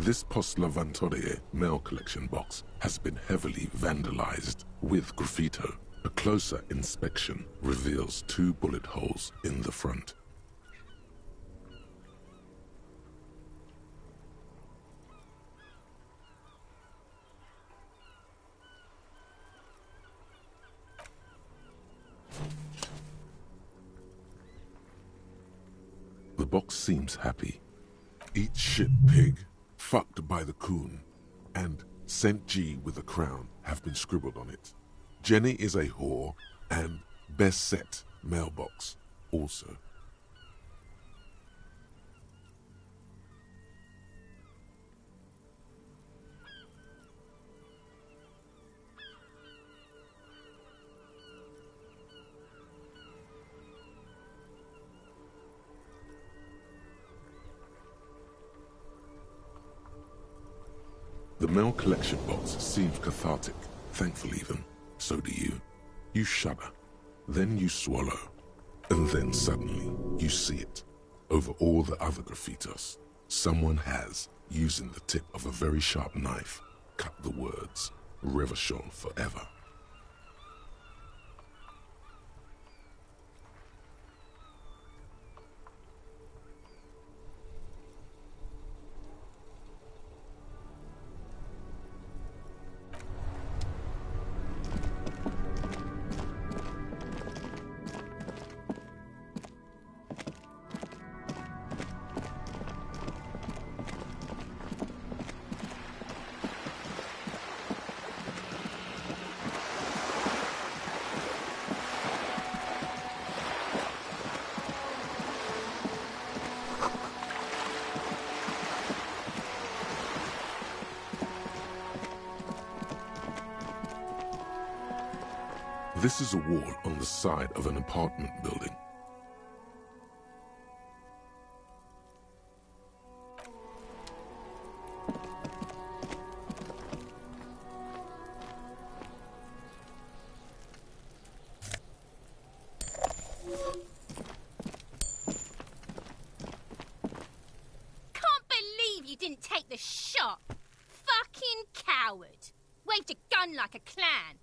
This Postlavantorie mail collection box has been heavily vandalized with graffito. A closer inspection reveals 2 bullet holes in the front. The box seems happy. Eat shit pig, fucked by the coon, and St. G with a crown have been scribbled on it. Jenny is a whore, and best set mailbox also. The mail collection box seems cathartic, thankful even. So do you. You shudder, then you swallow, and then suddenly you see it. Over all the other graffitos, someone has, using the tip of a very sharp knife, cut the words, Revachol forever. This is a wall on the side of an apartment building. Can't believe you didn't take the shot. Fucking coward. Waved a gun like a clown.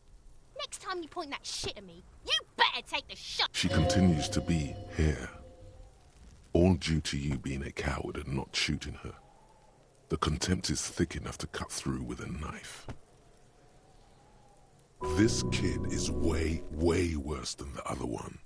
Next time you point that shit at me, you better take the shot. She continues to be here. All due to you being a coward and not shooting her. The contempt is thick enough to cut through with a knife. This kid is way, way worse than the other one.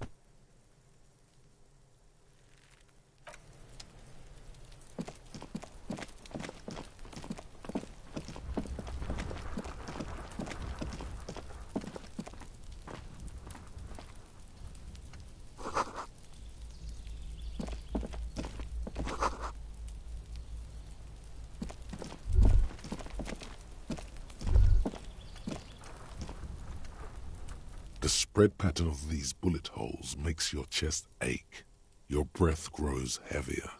The spread pattern of these bullet holes makes your chest ache. Your breath grows heavier.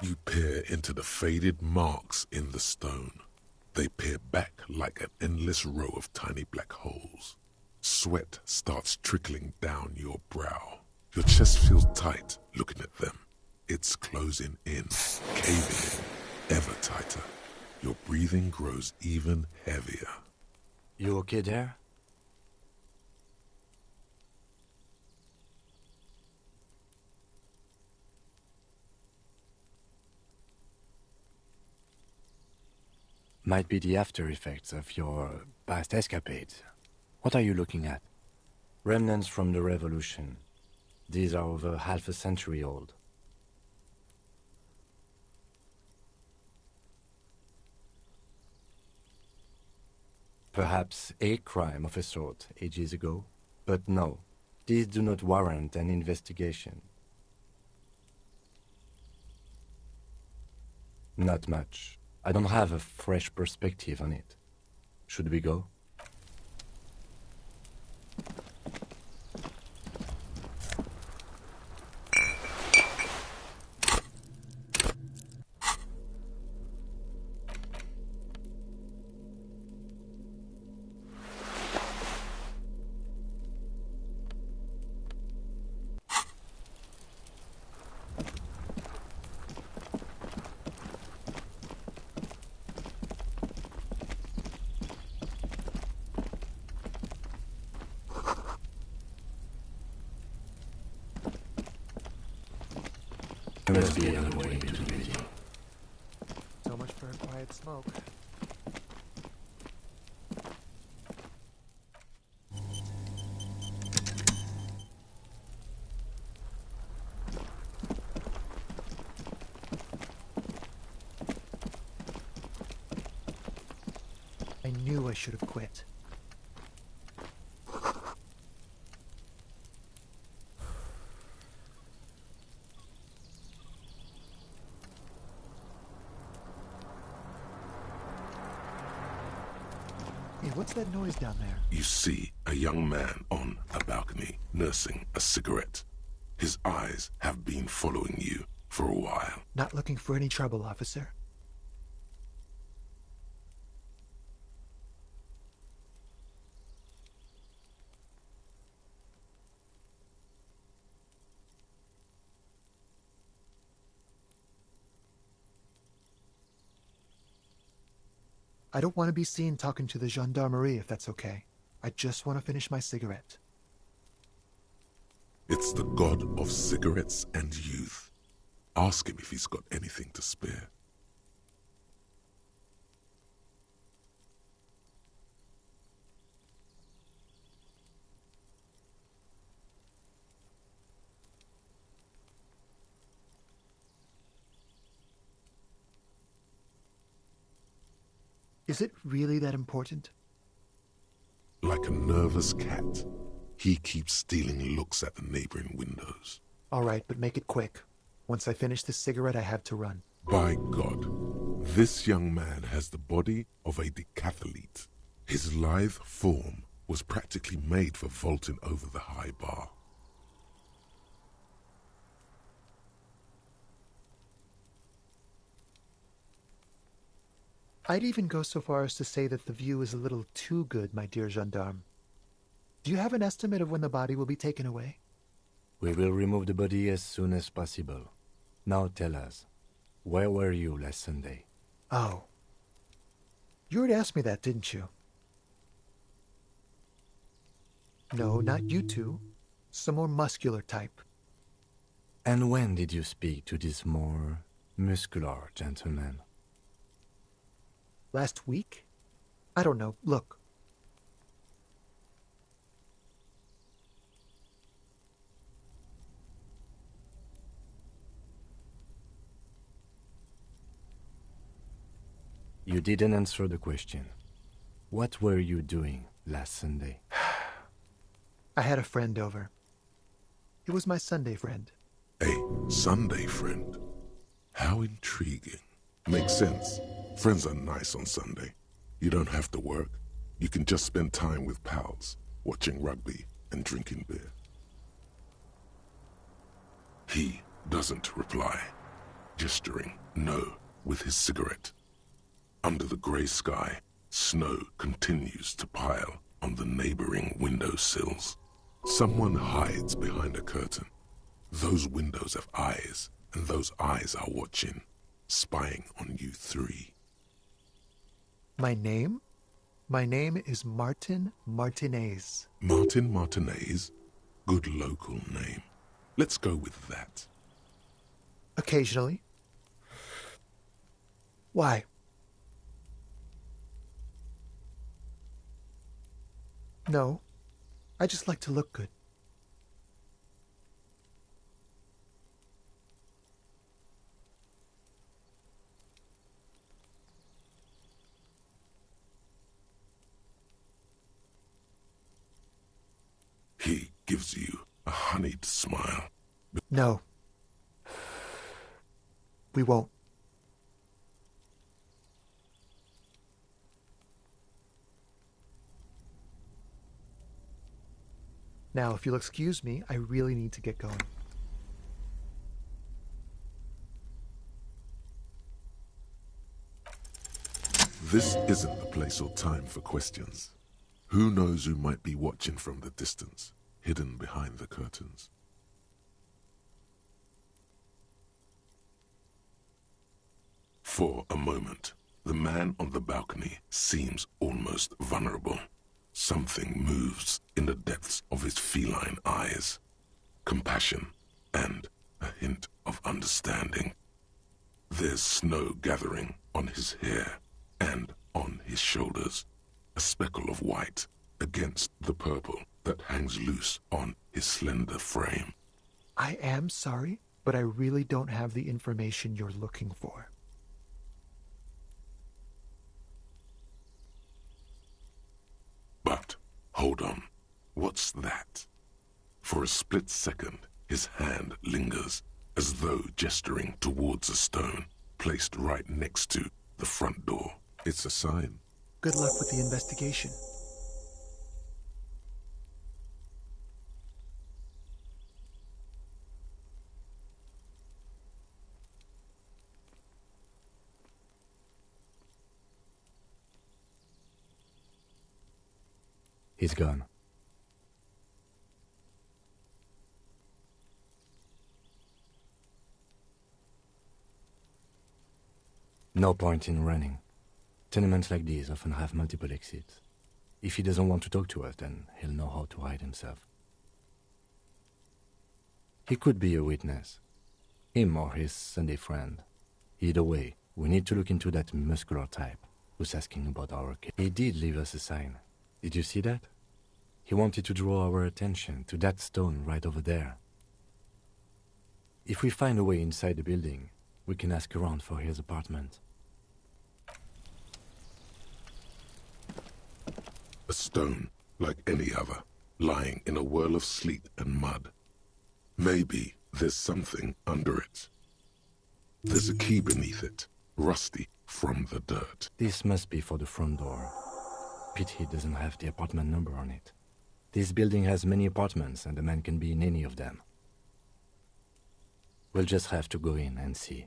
You peer into the faded marks in the stone. They peer back like an endless row of tiny black holes. Sweat starts trickling down your brow. Your chest feels tight looking at them. It's closing in, caving in, ever tighter. Your breathing grows even heavier. You okay there? Might be the after effects of your past escapades. What are you looking at? Remnants from the revolution. These are over half a century old. Perhaps a crime of a sort ages ago, but no, these do not warrant an investigation. Not much. I don't have a fresh perspective on it. Should we go? must be another way to the meeting. So much for a quiet smoke. I knew I should have quit. Hey, what's that noise down there? You see a young man on a balcony nursing a cigarette. His eyes have been following you for a while. Not looking for any trouble, officer. I don't want to be seen talking to the gendarmerie, if that's okay. I just want to finish my cigarette. It's the god of cigarettes and youth. Ask him if he's got anything to spare. Is it really that important? Like a nervous cat, he keeps stealing looks at the neighboring windows. All right, but make it quick. Once I finish this cigarette, I have to run. By God, this young man has the body of a decathlete. His lithe form was practically made for vaulting over the high bar. I'd even go so far as to say that the view is a little too good, my dear gendarme. Do you have an estimate of when the body will be taken away? We will remove the body as soon as possible. Now tell us, where were you last Sunday? Oh. You already asked me that, didn't you? No, not you two. Some more muscular type. And when did you speak to this more muscular gentleman? Last week? I don't know. Look. You didn't answer the question. What were you doing last Sunday? I had a friend over. It was my Sunday friend. A Sunday friend? How intriguing. Makes sense. Friends are nice on Sunday. You don't have to work. You can just spend time with pals, watching rugby and drinking beer. He doesn't reply, gesturing no with his cigarette. Under the grey sky, snow continues to pile on the neighboring windowsills. Someone hides behind a curtain. Those windows have eyes, and those eyes are watching, spying on you three. My name? My name is Martin Martinez. Martin Martinez? Good local name. Let's go with that. Occasionally. Why? No. I just like to look good. He gives you a honeyed smile. No. We won't. Now, if you'll excuse me, I really need to get going. This isn't the place or time for questions. Who knows who might be watching from the distance, hidden behind the curtains? For a moment, the man on the balcony seems almost vulnerable. Something moves in the depths of his feline eyes. Compassion and a hint of understanding. There's snow gathering on his hair and on his shoulders, a speckle of white against the purple that hangs loose on his slender frame. I am sorry, but I really don't have the information you're looking for. But, hold on, what's that? For a split second, his hand lingers, as though gesturing towards a stone placed right next to the front door. It's a sign. Good luck with the investigation. He's gone. No point in running. Tenements like these often have multiple exits. If he doesn't want to talk to us, then he'll know how to hide himself. He could be a witness. Him or his Sunday friend. Either way, we need to look into that muscular type who's asking about our case. He did leave us a sign. Did you see that? He wanted to draw our attention to that stone right over there. If we find a way inside the building, we can ask around for his apartment. A stone, like any other, lying in a whirl of sleet and mud. Maybe there's something under it. There's a key beneath it, rusty from the dirt. This must be for the front door. Pity doesn't have the apartment number on it. This building has many apartments, and the man can be in any of them. We'll just have to go in and see.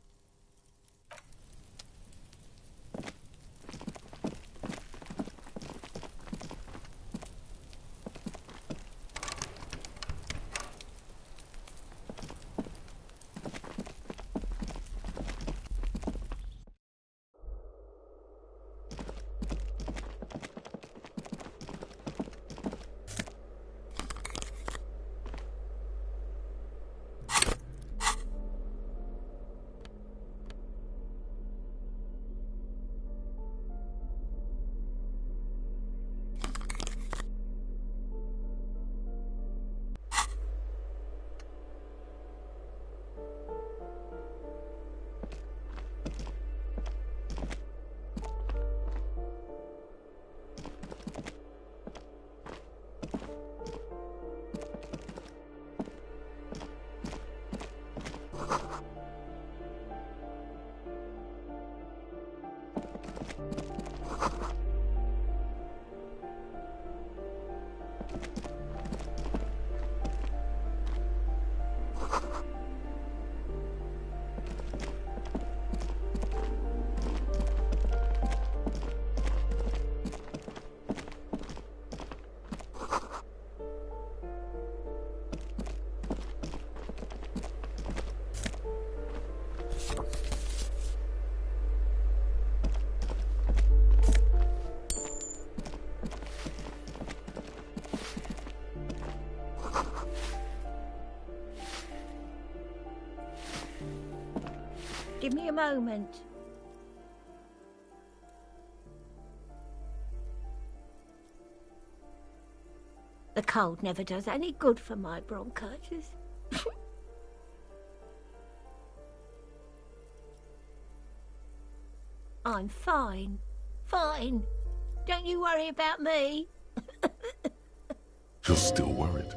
Give me a moment. The cold never does any good for my bronchitis. I'm fine. Fine. Don't you worry about me. You're still worried.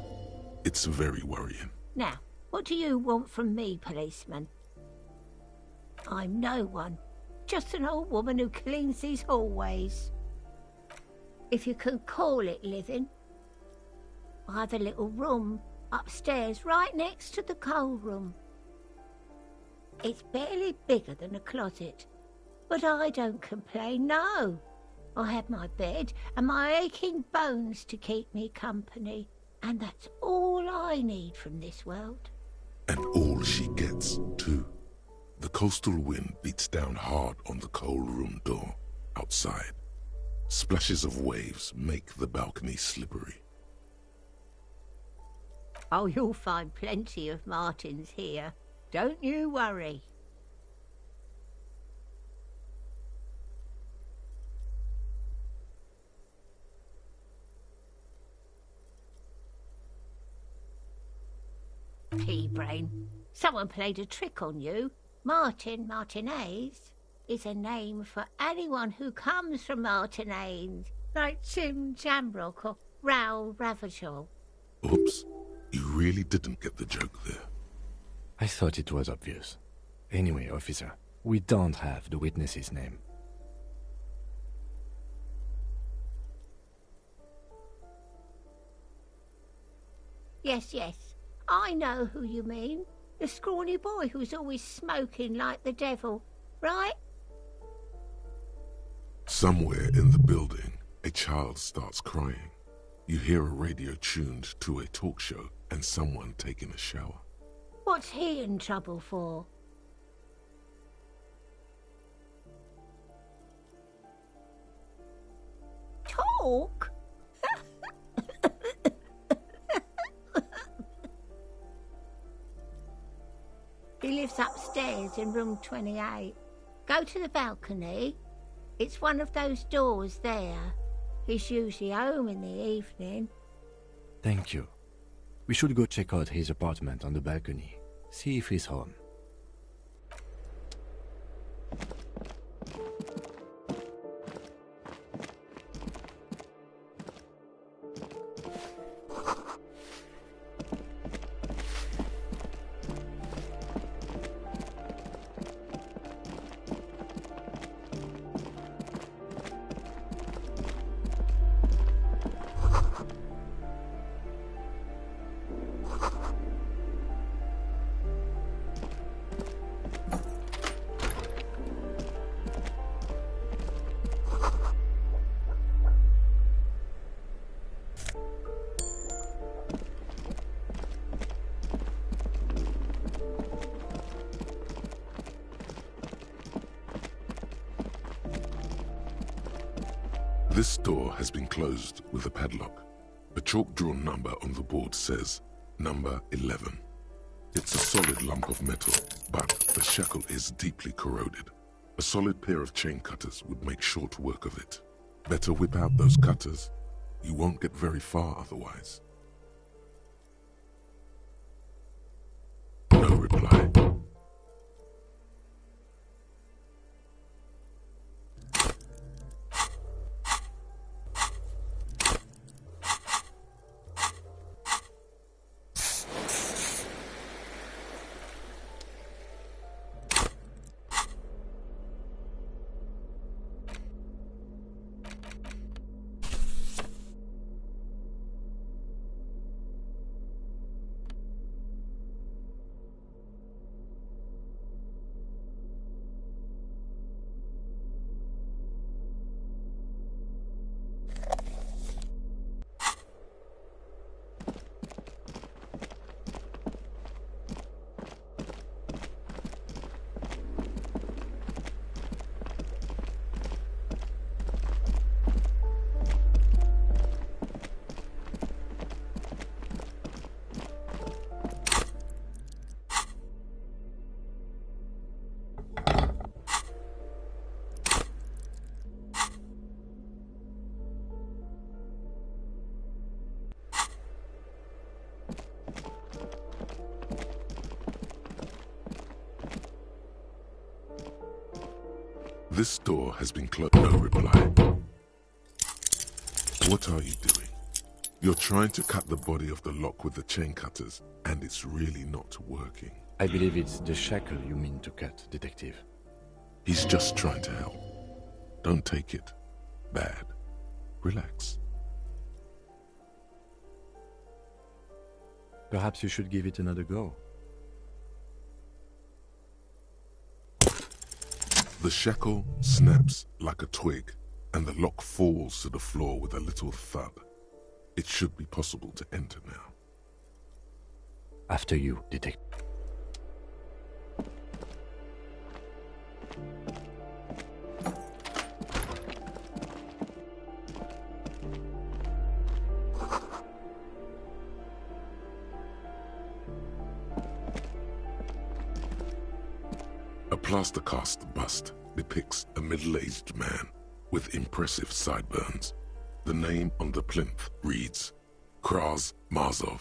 It's very worrying. Now, what do you want from me, policeman? I'm no one. Just an old woman who cleans these hallways. If you can call it living. I have a little room upstairs right next to the coal room. It's barely bigger than a closet, but I don't complain, no. I have my bed and my aching bones to keep me company, and that's all I need from this world. And all she gets, too. The coastal wind beats down hard on the coal room door outside. Splashes of waves make the balcony slippery. Oh, you'll find plenty of martins here. Don't you worry. Pea-brain, someone played a trick on you. Martinez is a name for anyone who comes from Martinez, like Tim Jamrock or Raoul Ravachol. Oops, you really didn't get the joke there. I thought it was obvious. Anyway, officer, we don't have the witness's name. Yes, I know who you mean. The scrawny boy who's always smoking like the devil, right? Somewhere in the building, a child starts crying. You hear a radio tuned to a talk show and someone taking a shower. What's he in trouble for? Talk? He lives upstairs in room 28. Go to the balcony. It's one of those doors there. He's usually home in the evening. Thank you. We should go check out his apartment on the balcony. See if he's home. This door has been closed with a padlock. A chalk-drawn number on the board says, number 11. It's a solid lump of metal, but the shackle is deeply corroded. A solid pair of chain cutters would make short work of it. Better whip out those cutters. You won't get very far otherwise. No reply. This door has been closed. No reply. What are you doing? You're trying to cut the body of the lock with the chain cutters, and it's really not working. I believe it's the shackle you mean to cut, Detective. He's just trying to help. Don't take it bad. Relax. Perhaps you should give it another go. The shackle snaps like a twig, and the lock falls to the floor with a little thud. It should be possible to enter now. After you, Detective. plaster cast bust depicts a middle-aged man with impressive sideburns. The name on the plinth reads Kraz Marzov.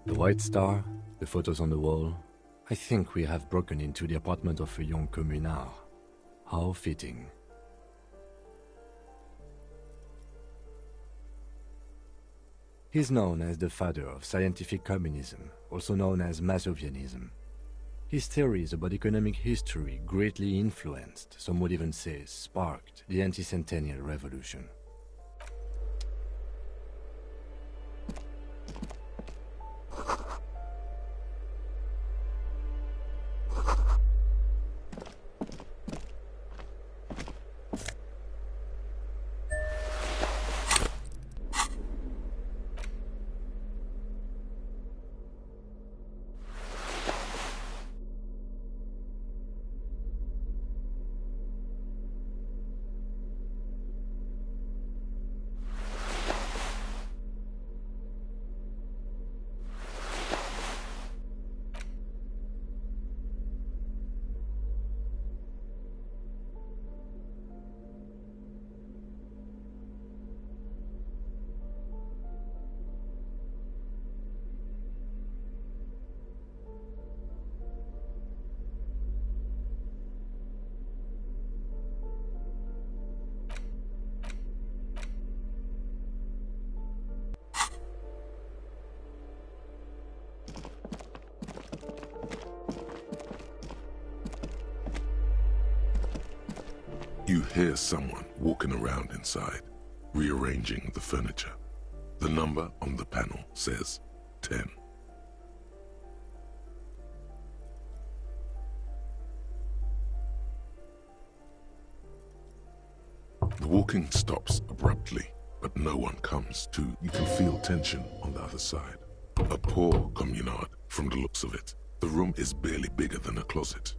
The White Star, the photos on the wall. I think we have broken into the apartment of a young communard. How fitting. He's known as the father of scientific communism, also known as Masovianism. His theories about economic history greatly influenced, some would even say sparked, the anti-centennial revolution. You hear someone walking around inside, rearranging the furniture. The number on the panel says 10. The walking stops abruptly, but no one comes to. You can feel tension on the other side. A poor communard, from the looks of it. The room is barely bigger than a closet.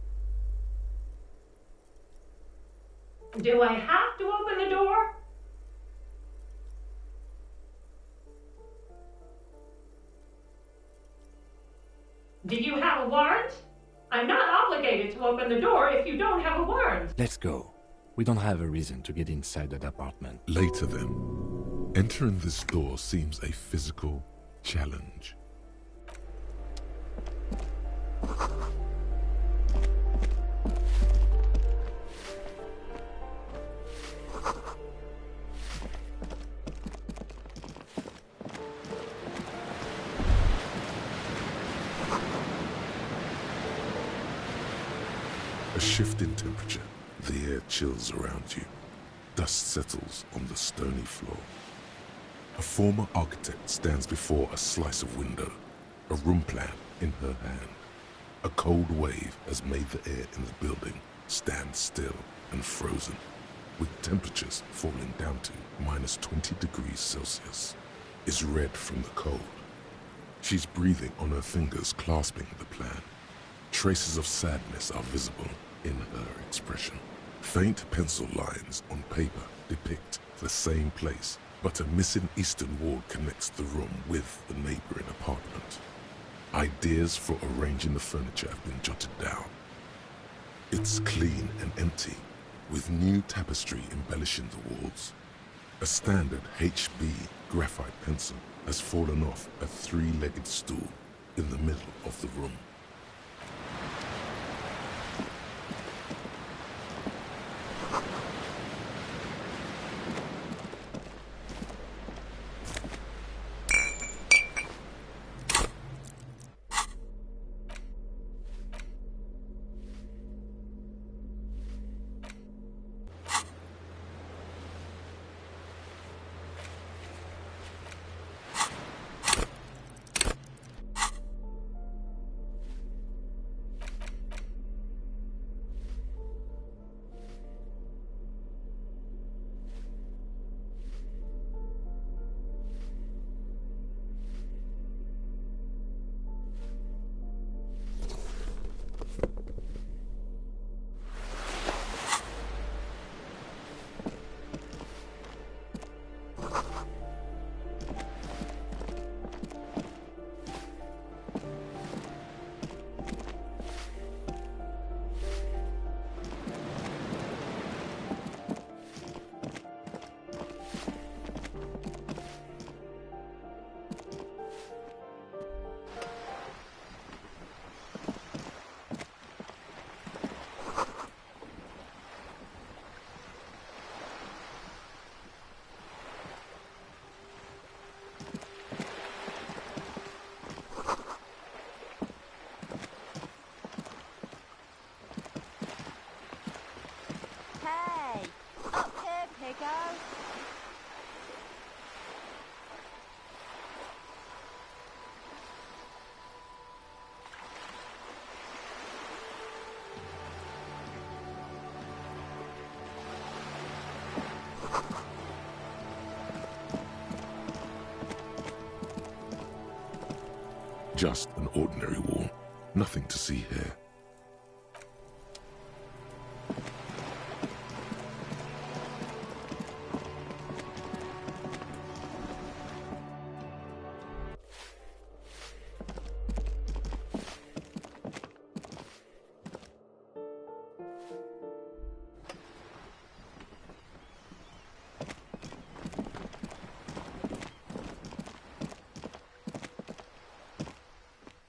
Do I have to open the door? Do you have a warrant? I'm not obligated to open the door if you don't have a warrant. Let's go. We don't have a reason to get inside that apartment. Later then, entering this door seems a physical challenge. A shift in temperature, the air chills around you. Dust settles on the stony floor. A former architect stands before a slice of window, a room plan in her hand. A cold wave has made the air in the building stand still and frozen, with temperatures falling down to -20 degrees Celsius. Is red from the cold. She's breathing on her fingers, clasping the plan. Traces of sadness are visible in her expression. Faint pencil lines on paper depict the same place, but a missing eastern wall connects the room with the neighboring apartment. Ideas for arranging the furniture have been jotted down. It's clean and empty, with new tapestry embellishing the walls. A standard HB graphite pencil has fallen off a three-legged stool in the middle of the room. Just an ordinary wall. Nothing to see here.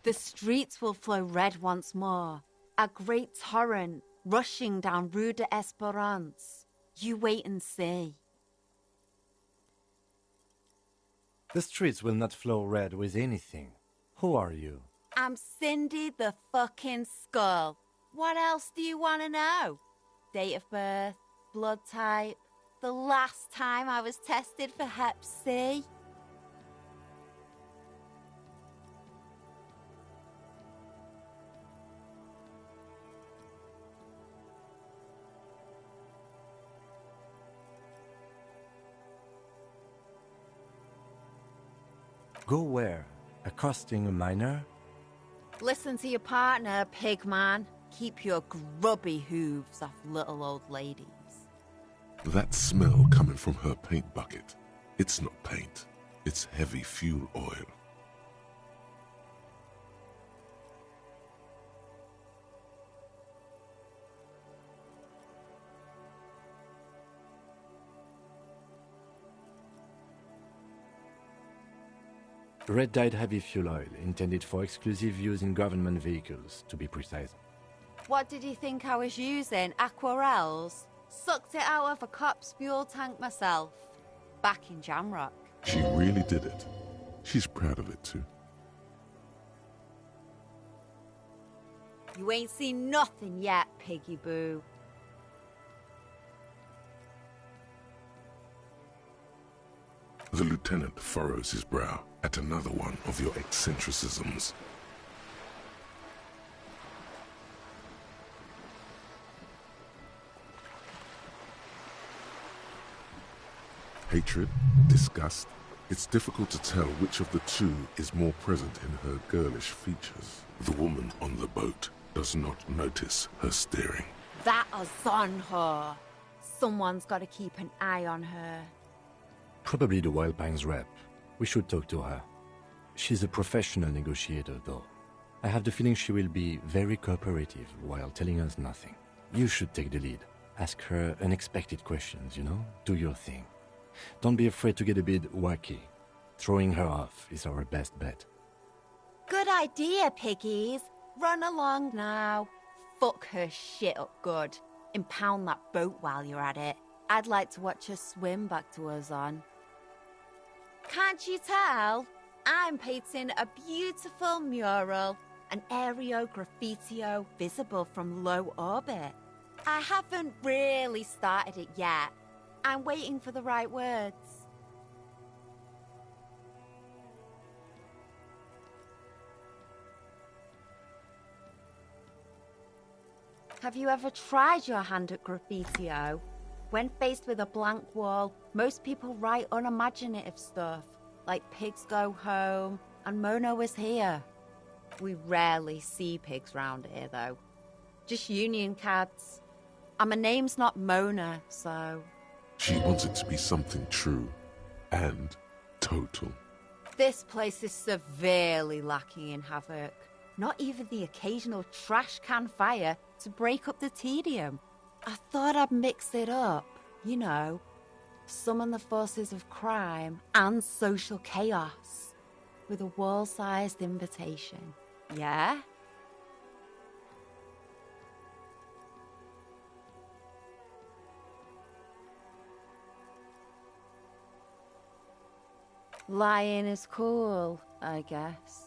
The streets will flow red once more, a great torrent rushing down Rue de Esperance. You wait and see. The streets will not flow red with anything. Who are you? I'm Cindy the fucking Skull. What else do you want to know? Date of birth, blood type, the last time I was tested for Hep C. Go where? Accosting a miner? Listen to your partner, pig man. Keep your grubby hooves off little old ladies. That smell coming from her paint bucket. It's not paint. It's heavy fuel oil. Red-dyed heavy fuel oil, intended for exclusive use in government vehicles, to be precise. What did you think I was using? Aquarels? Sucked it out of a cop's fuel tank myself. Back in Jamrock. She really did it. She's proud of it too. You ain't seen nothing yet, piggy boo. The lieutenant furrows his brow at another one of your eccentricisms. Hatred, disgust. It's difficult to tell which of the two is more present in her girlish features. The woman on the boat does not notice her steering. That is on her. Someone's got to keep an eye on her. Probably the Wild Pines rep. We should talk to her. She's a professional negotiator, though. I have the feeling she will be very cooperative while telling us nothing. You should take the lead. Ask her unexpected questions, you know? Do your thing. Don't be afraid to get a bit wacky. Throwing her off is our best bet. Good idea, piggies. Run along now. Fuck her shit up good. Impound that boat while you're at it. I'd like to watch her swim back to Ozon. Can't you tell? I'm painting a beautiful mural, an aereo graffitio visible from low orbit. I haven't really started it yet. I'm waiting for the right words. Have you ever tried your hand at graffitio? When faced with a blank wall, most people write unimaginative stuff, like pigs go home and Mono is here. We rarely see pigs round here, though. Just union cards. And my name's not Mona, so... She wants it to be something true and total. This place is severely lacking in havoc. Not even the occasional trash can fire to break up the tedium. I thought I'd mix it up, you know, summon the forces of crime and social chaos with a wall-sized invitation. Yeah? Lying is cool, I guess.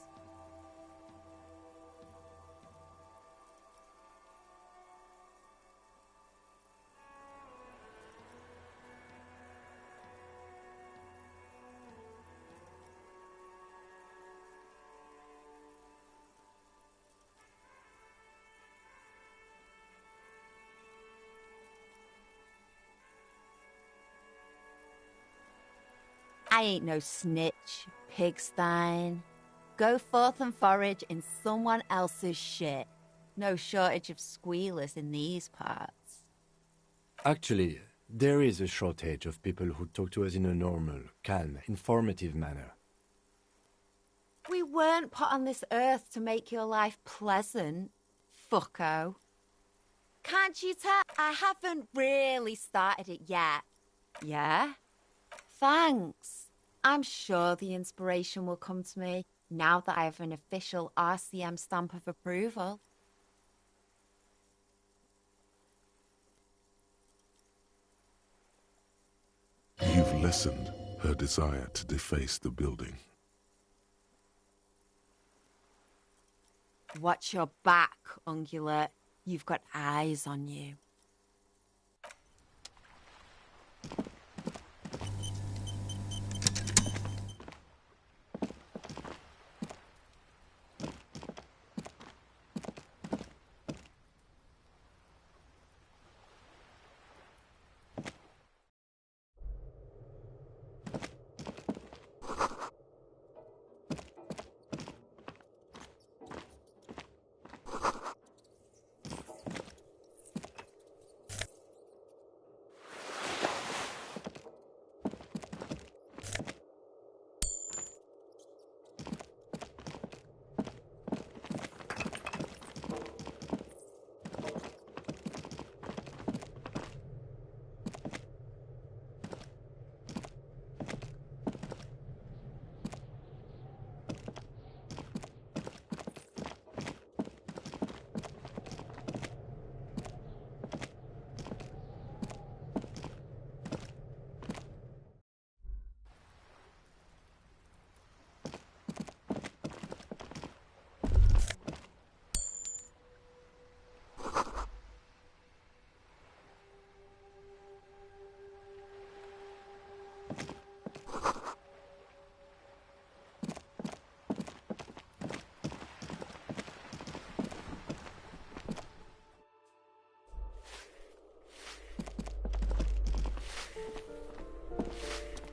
I ain't no snitch, Pigstein. go forth and forage in someone else's shit. No shortage of squealers in these parts. Actually, there is a shortage of people who talk to us in a normal, calm, informative manner. We weren't put on this earth to make your life pleasant, fucko. Can't you tell I haven't really started it yet? Yeah? Thanks. I'm sure the inspiration will come to me now that I have an official RCM stamp of approval. You've lessened her desire to deface the building. Watch your back, Ungulate. You've got eyes on you.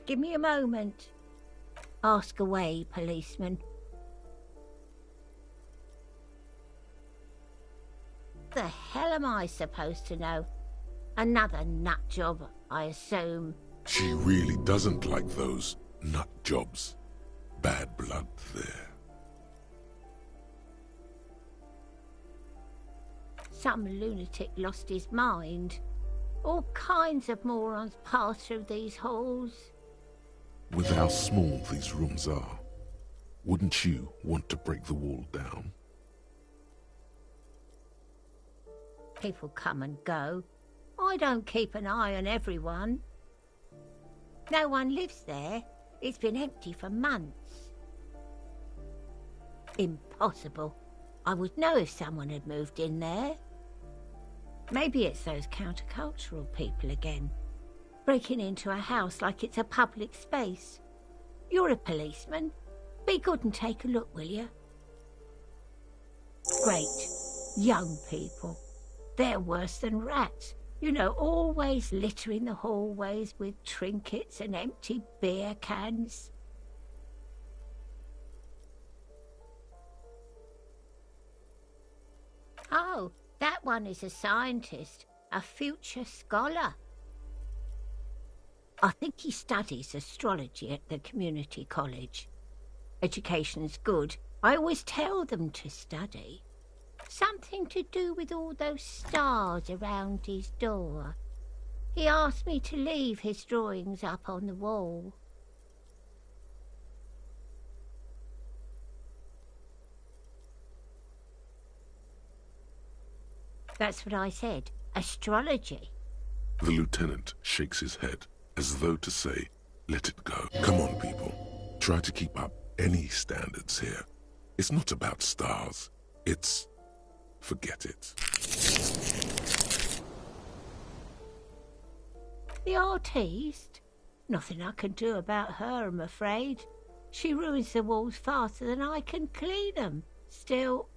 Give me a moment. Ask away, policeman. The hell am I supposed to know? Another nut job, I assume. She really doesn't like those nut jobs. Bad blood there. Some lunatic lost his mind. All kinds of morons pass through these halls. With how small these rooms are, wouldn't you want to break the wall down? People come and go. I don't keep an eye on everyone. No one lives there. It's been empty for months. Impossible. I would know if someone had moved in there. Maybe it's those countercultural people again, breaking into a house like it's a public space. You're a policeman. Be good and take a look, will you? Great. Young people. They're worse than rats. You know, always littering the hallways with trinkets and empty beer cans. Oh, that one is a scientist, a future scholar. I think he studies astrology at the community college. Education's good. I always tell them to study. Something to do with all those stars around his door. He asked me to leave his drawings up on the wall. That's what I said. Astrology. The lieutenant shakes his head, as though to say, let it go. Come on, people. Try to keep up any standards here. It's not about stars. It's... forget it. The artiste? Nothing I can do about her, I'm afraid. She ruins the walls faster than I can clean them. Still...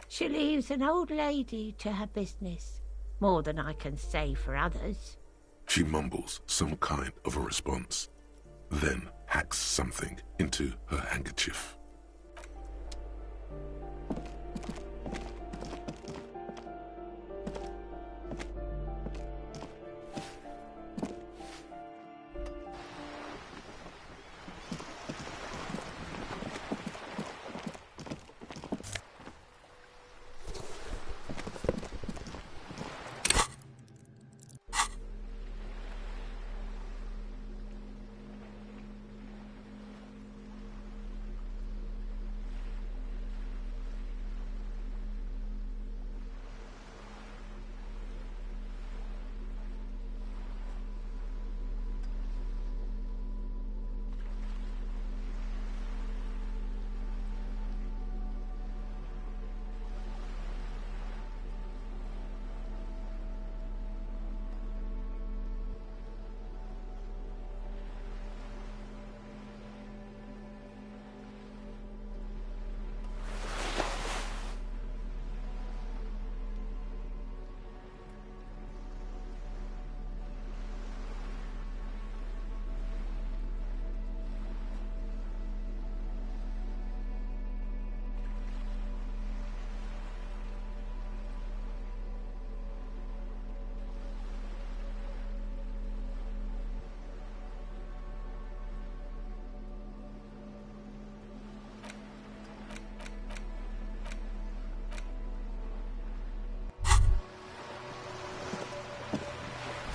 she leaves an old lady to her business. More than I can say for others. She mumbles some kind of a response, then hacks something into her handkerchief.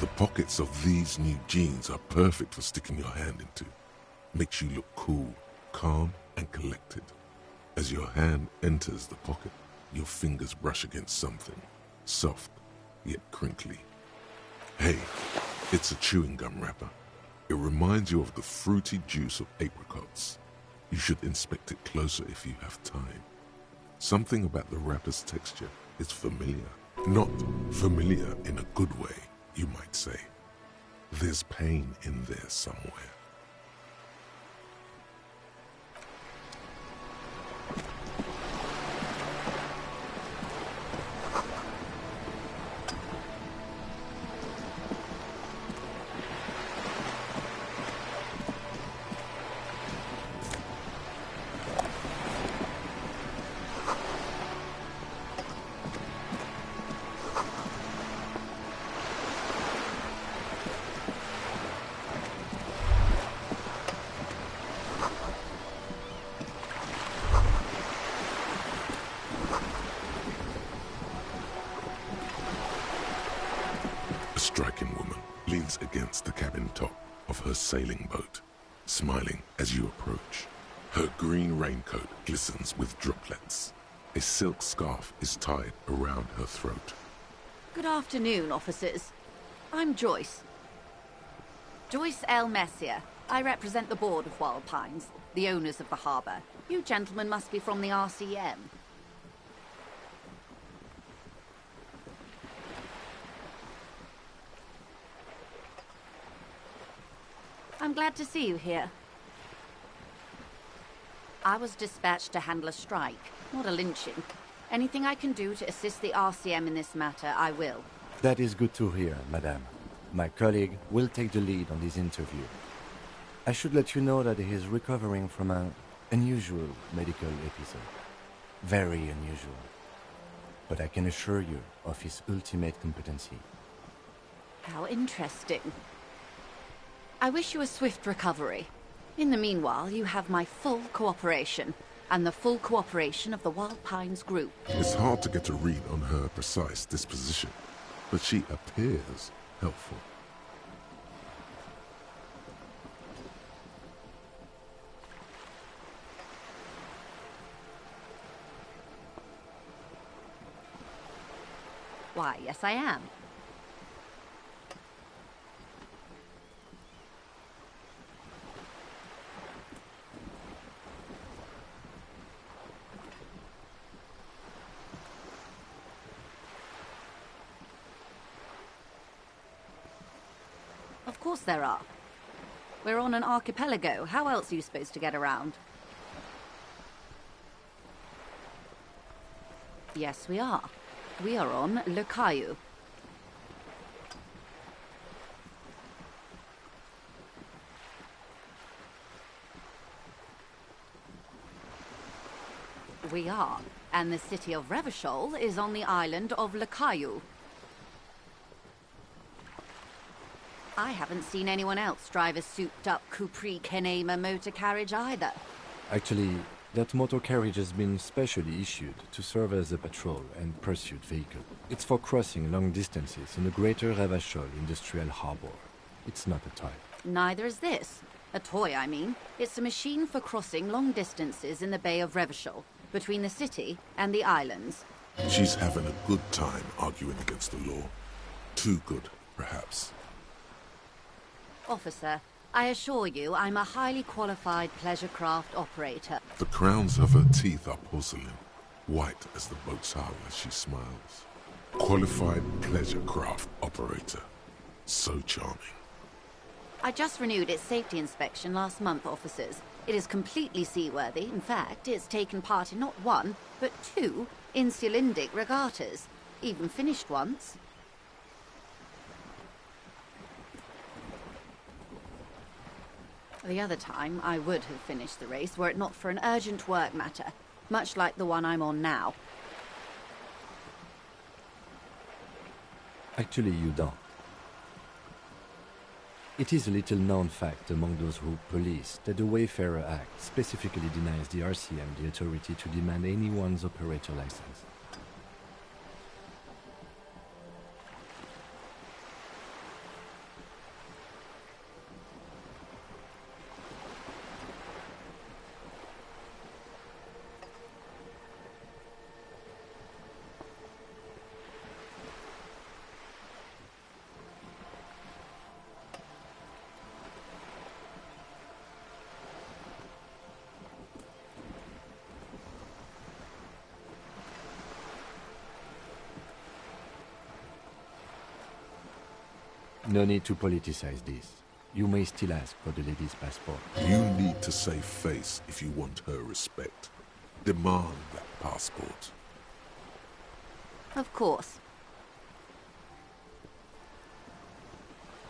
The pockets of these new jeans are perfect for sticking your hand into. Makes you look cool, calm, and collected. As your hand enters the pocket, your fingers brush against something, soft, yet crinkly. Hey, it's a chewing gum wrapper. It reminds you of the fruity juice of apricots. You should inspect it closer if you have time. Something about the wrapper's texture is familiar. Not familiar in a good way, you might say. There's pain in there somewhere. A striking woman leans against the cabin top of her sailing boat, smiling as you approach. Her green raincoat glistens with droplets. A silk scarf is tied around her throat. Good afternoon, officers. I'm Joyce. Joyce L. Messier. I represent the board of Wild Pines, the owners of the harbour. You gentlemen must be from the RCM. I'm glad to see you here. I was dispatched to handle a strike, not a lynching. Anything I can do to assist the RCM in this matter, I will. That is good to hear, madame. My colleague will take the lead on this interview. I should let you know that he is recovering from an unusual medical episode. Very unusual. But I can assure you of his ultimate competency. How interesting. I wish you a swift recovery. In the meanwhile, you have my full cooperation, and the full cooperation of the Wild Pines group. It's hard to get a read on her precise disposition, but she appears helpful. Why, yes I am. Of course there are. We're on an archipelago. How else are you supposed to get around? Yes, we are. We are on Le Caillou. we are, and the city of Revachol is on the island of Le Caillou. I haven't seen anyone else drive a souped-up Capri Kenema motor carriage either. Actually, that motor carriage has been specially issued to serve as a patrol and pursuit vehicle. It's for crossing long distances in the greater Revachol industrial harbor. It's not a toy. Neither is this. A toy, I mean. It's a machine for crossing long distances in the Bay of Revachol, between the city and the islands. She's having a good time arguing against the law. Too good, perhaps. Officer, I assure you I'm a highly qualified pleasure craft operator. The crowns of her teeth are porcelain, white as the boat's hull as she smiles. Qualified pleasure craft operator. So charming. I just renewed its safety inspection last month, officers. It is completely seaworthy. In fact, it's taken part in not one, but two insulindic regattas. Even finished once. The other time, I would have finished the race were it not for an urgent work matter, much like the one I'm on now. Actually, you don't. It is a little-known fact among those who police that the Wayfarer Act specifically denies the RCM the authority to demand anyone's operator license. No need to politicize this. You may still ask for the lady's passport. You need to save face if you want her respect. Demand that passport. Of course.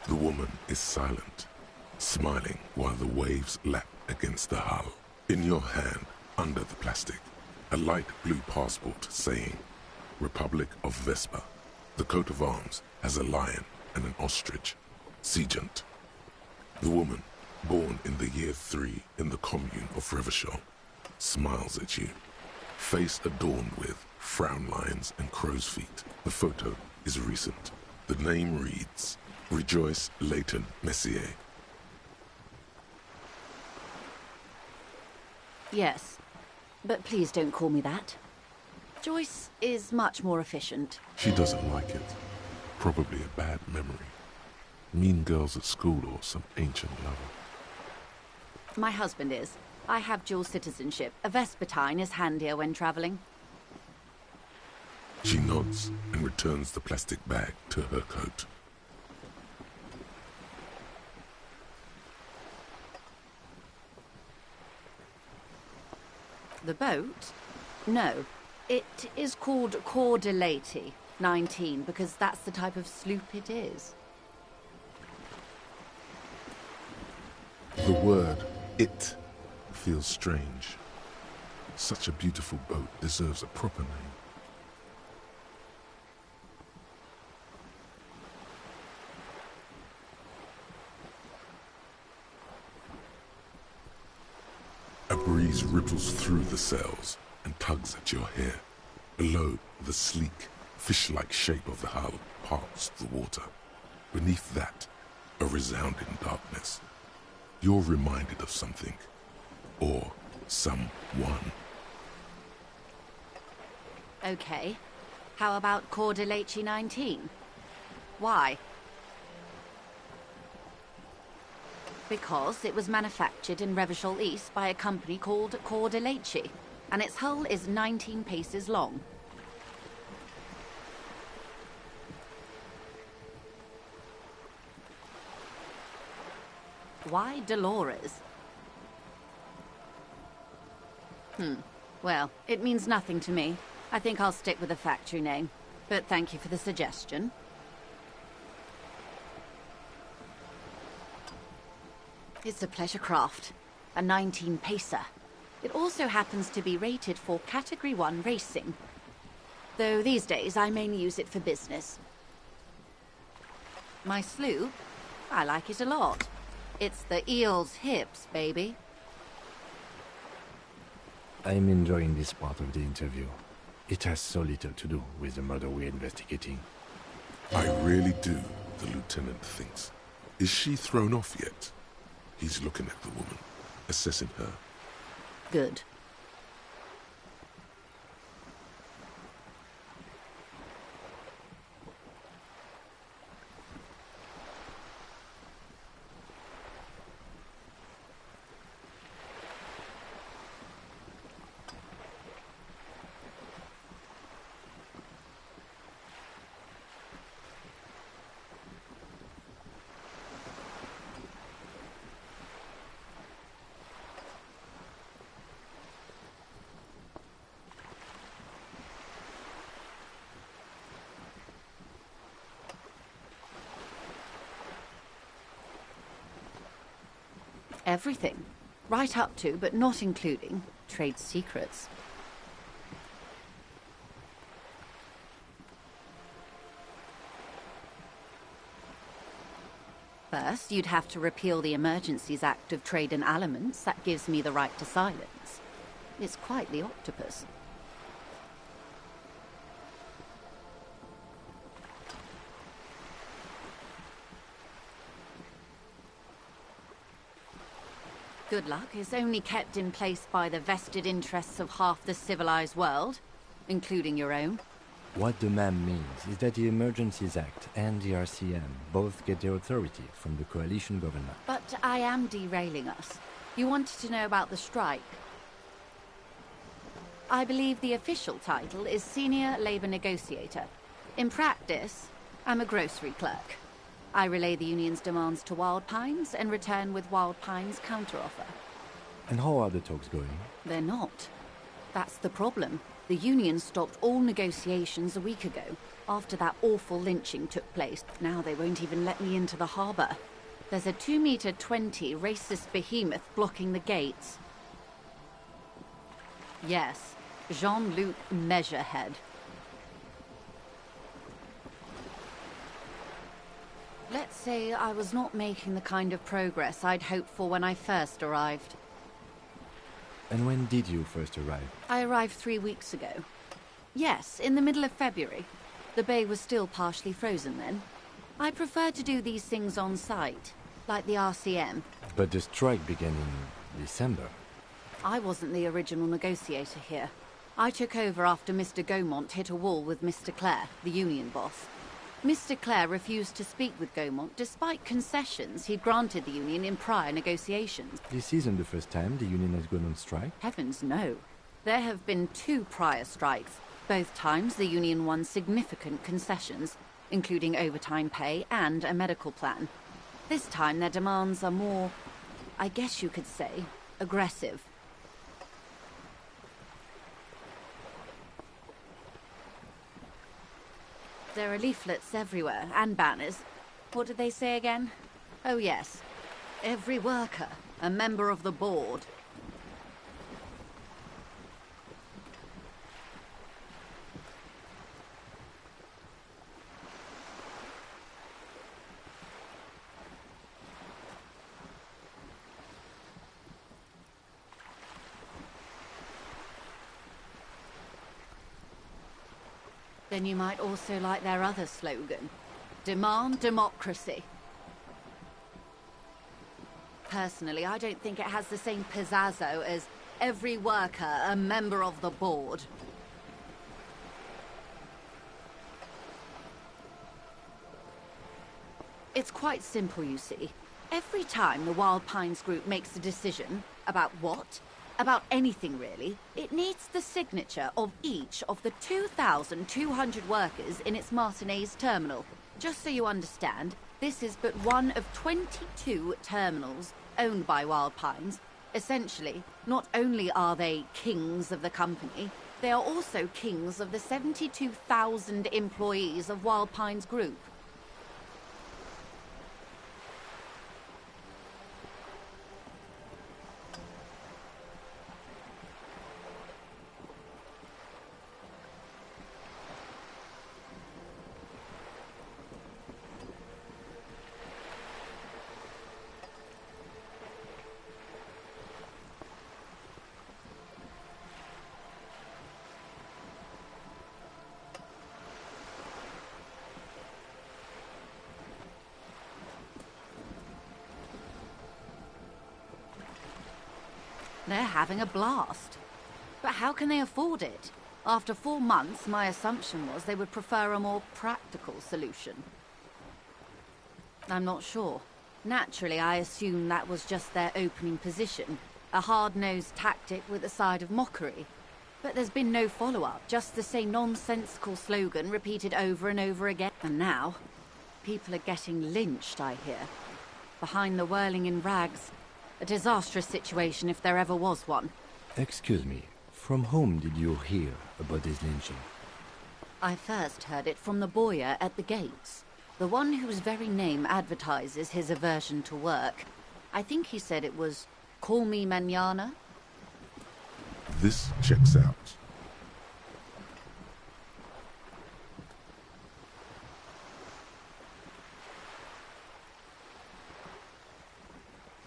The woman is silent, smiling while the waves lap against the hull. In your hand, under the plastic, a light blue passport saying, Republic of Vespa. The coat of arms has a lion and an ostrich. Seagent. The woman, born in the year 3 in the commune of Revachol, smiles at you. Face adorned with frown lines and crow's feet. The photo is recent. The name reads, Rejoice Leighton Messier. Yes, but please don't call me that. Joyce is much more efficient. She doesn't like it. Probably a bad memory. Mean girls at school or some ancient lover. My husband is. I have dual citizenship. A Vespertine is handier when traveling. She nods and returns the plastic bag to her coat. The boat? No. It is called Cordelati 19 because that's the type of sloop it is. The word, it, feels strange. Such a beautiful boat deserves a proper name. A breeze ripples through the sails and tugs at your hair. Below, the sleek, fish-like shape of the hull parts the water. Beneath that, a resounding darkness. You're reminded of something. Or someone. Okay. How about Cordelati 19? Why? Because it was manufactured in Revachol East by a company called Cordelati, and its hull is 19 paces long. Why Dolores? Well, it means nothing to me. I think I'll stick with the factory name. But thank you for the suggestion. It's a pleasure craft. A 19-pacer. It also happens to be rated for Category 1 racing. Though these days I mainly use it for business. My sloop? I like it a lot. It's the eel's hips, baby. I'm enjoying this part of the interview. It has so little to do with the murder we're investigating. I really do, the lieutenant thinks. Is she thrown off yet? He's looking at the woman, assessing her. Good. Everything. Right up to, but not including, trade secrets. First, you'd have to repeal the Emergencies Act of Trade in Aliments. That gives me the right to silence. It's quite the octopus. Good luck is only kept in place by the vested interests of half the civilized world, including your own. What the ma'am means is that the Emergencies Act and the RCM both get their authority from the coalition government. But I am derailing us. You wanted to know about the strike. I believe the official title is Senior Labor Negotiator. In practice, I'm a grocery clerk. I relay the union's demands to Wild Pines and return with Wild Pines' counteroffer. And how are the talks going? They're not. That's the problem. The union stopped all negotiations a week ago, after that awful lynching took place. Now they won't even let me into the harbour. There's a 2-meter 20 racist behemoth blocking the gates. Yes, Jean-Luc Measurehead. Let's say I was not making the kind of progress I'd hoped for when I first arrived. And when did you first arrive? I arrived 3 weeks ago. Yes, in the middle of February. The bay was still partially frozen then. I prefer to do these things on site, like the RCM. But the strike began in December. I wasn't the original negotiator here. I took over after Mr. Gaumont hit a wall with Mr. Clare, the union boss. Mr. Clare refused to speak with Gaumont despite concessions he'd granted the union in prior negotiations. This isn't the first time the union has gone on strike. Heavens no. There have been 2 prior strikes. Both times the union won significant concessions, including overtime pay and a medical plan. This time their demands are more, I guess you could say, aggressive. There are leaflets everywhere, and banners. What did they say again? Oh yes. Every worker, a member of the board. Then you might also like their other slogan, Demand Democracy. Personally, I don't think it has the same pizzazzo as every worker a member of the board. It's quite simple, you see. Every time the Wild Pines group makes a decision about what? About anything, really, it needs the signature of each of the 2,200 workers in its Martinez terminal. Just so you understand, this is but one of 22 terminals owned by Wild Pines. Essentially, not only are they kings of the company, they are also kings of the 72,000 employees of Wild Pines Group. They're having a blast. But how can they afford it? After 4 months, my assumption was they would prefer a more practical solution. I'm not sure. Naturally, I assumed that was just their opening position, a hard-nosed tactic with a side of mockery. But there's been no follow-up, just the same nonsensical slogan repeated over and over again. And now, people are getting lynched, I hear. Behind the whirling in rags. A disastrous situation if there ever was one. Excuse me, from whom did you hear about this lynching? I first heard it from the bowyer at the gates. The one whose very name advertises his aversion to work. I think he said it was, "Call me mañana." This checks out.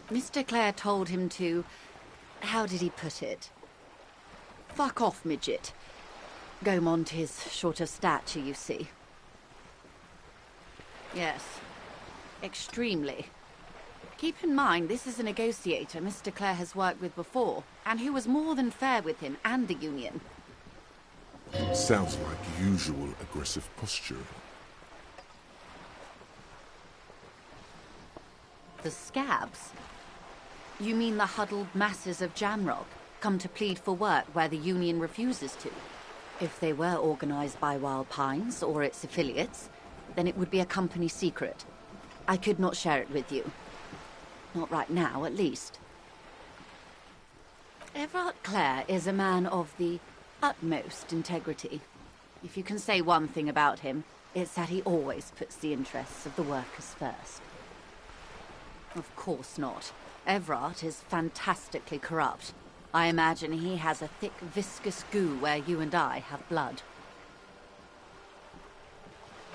Mr. Clare told him to... how did he put it? Fuck off, midget. Gaumont is short of stature, you see. Yes. Extremely. Keep in mind, this is a negotiator Mr. Clare has worked with before, and who was more than fair with him and the Union. Sounds like usual aggressive posturing. The scabs? You mean the huddled masses of Jamrock, come to plead for work where the Union refuses to? If they were organized by Wild Pines or its affiliates, then it would be a company secret. I could not share it with you. Not right now, at least. Everard Clare is a man of the utmost integrity. If you can say one thing about him, it's that he always puts the interests of the workers first. Of course not. Everard is fantastically corrupt. I imagine he has a thick, viscous goo where you and I have blood.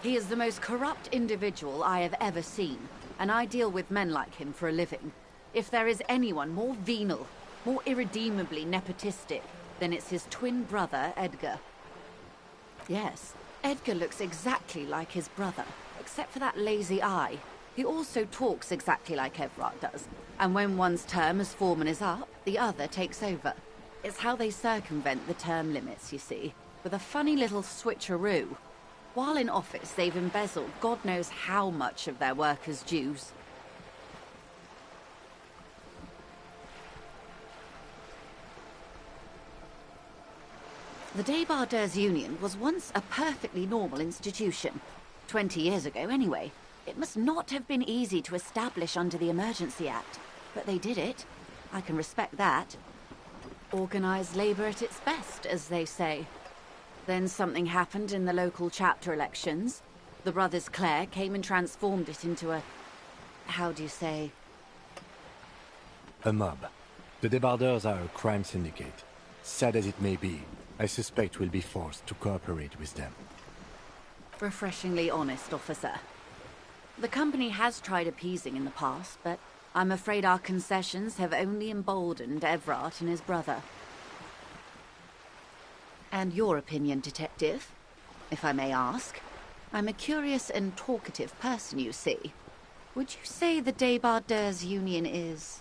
He is the most corrupt individual I have ever seen, and I deal with men like him for a living. If there is anyone more venal, more irredeemably nepotistic, then it's his twin brother, Edgar. Yes, Edgar looks exactly like his brother, except for that lazy eye. He also talks exactly like Everard does, and when one's term as foreman is up, the other takes over. It's how they circumvent the term limits, you see, with a funny little switcheroo. While in office, they've embezzled God knows how much of their workers' dues. The Débardeurs Union was once a perfectly normal institution. 20 years ago, anyway. It must not have been easy to establish under the Emergency Act, but they did it. I can respect that. Organised labour at its best, as they say. Then something happened in the local chapter elections. The brothers Clare came and transformed it into a... how do you say? A mob. The Débardeurs are a crime syndicate. Sad as it may be, I suspect we'll be forced to cooperate with them. Refreshingly honest, officer. The company has tried appeasing in the past, but I'm afraid our concessions have only emboldened Everard and his brother. And your opinion, Detective, if I may ask? I'm a curious and talkative person, you see. Would you say the Débardeurs Union is...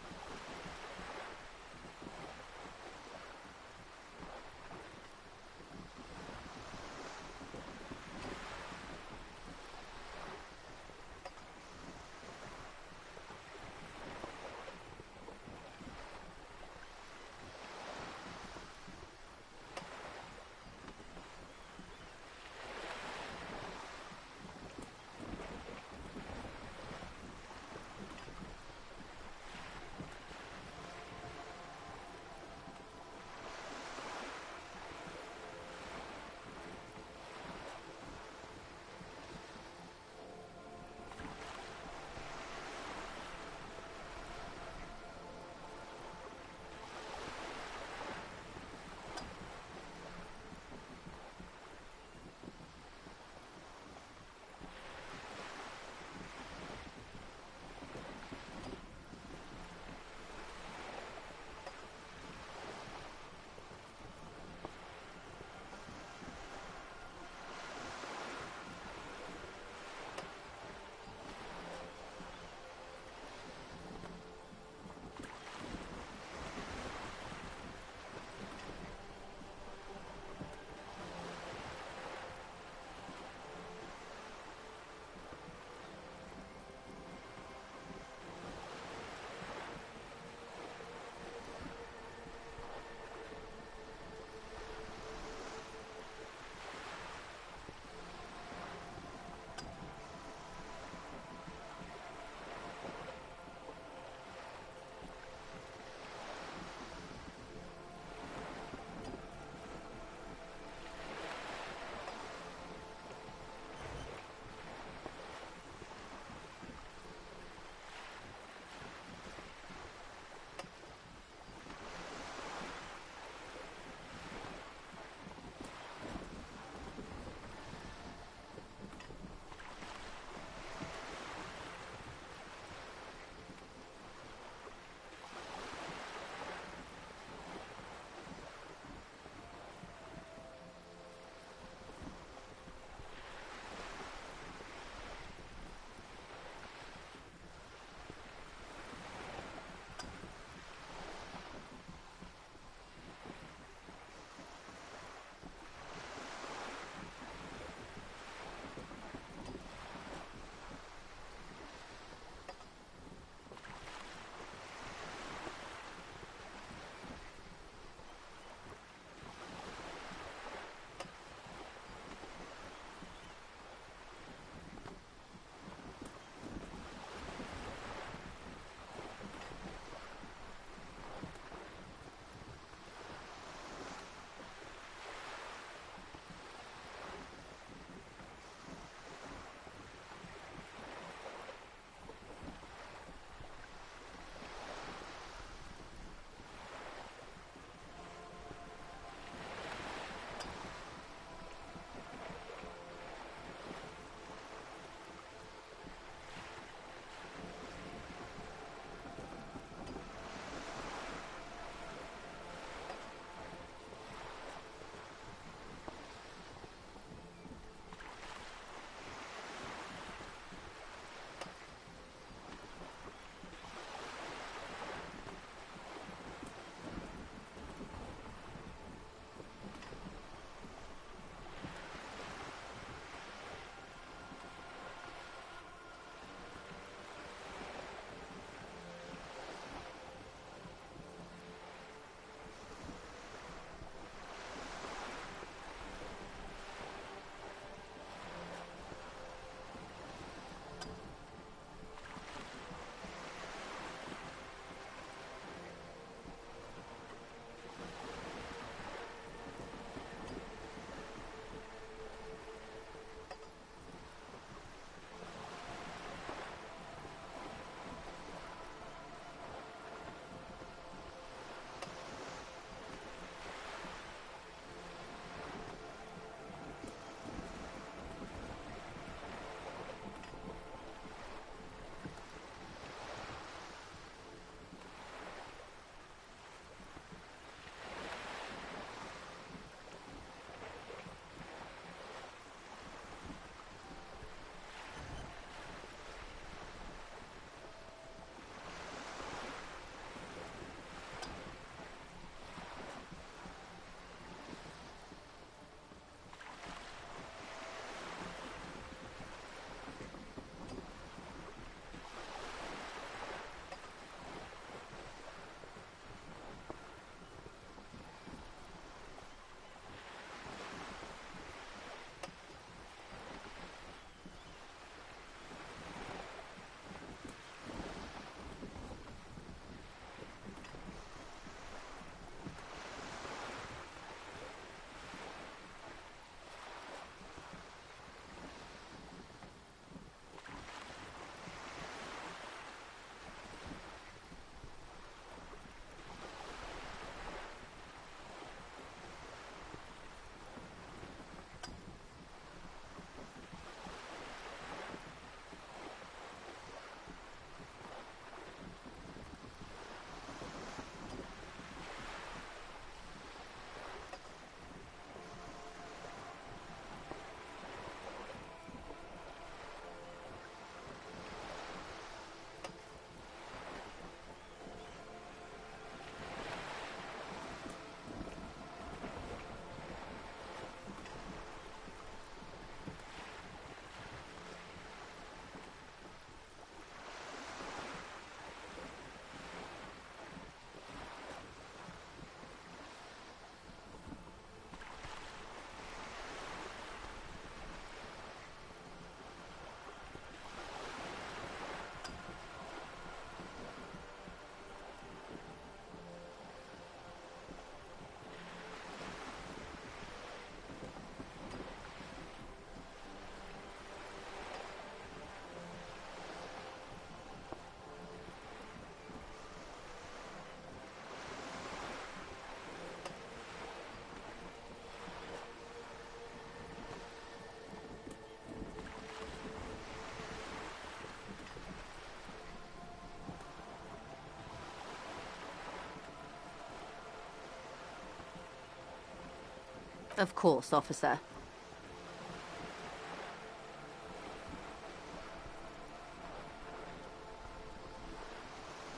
Of course, officer.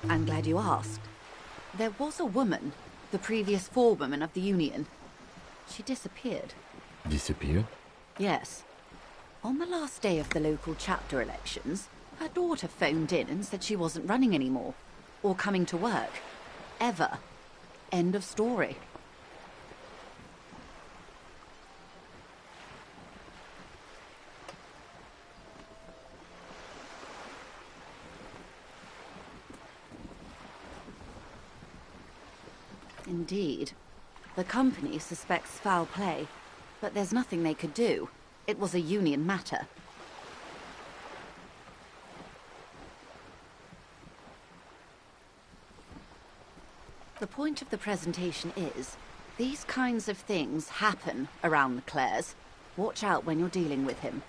I'm glad you asked. There was a woman, the previous forewoman of the Union. She disappeared. Disappeared? Yes. On the last day of the local chapter elections, her daughter phoned in and said she wasn't running anymore, or coming to work. Ever. End of story. Indeed. The company suspects foul play, but there's nothing they could do. It was a union matter. The point of the presentation is, these kinds of things happen around the Clares. Watch out when you're dealing with him.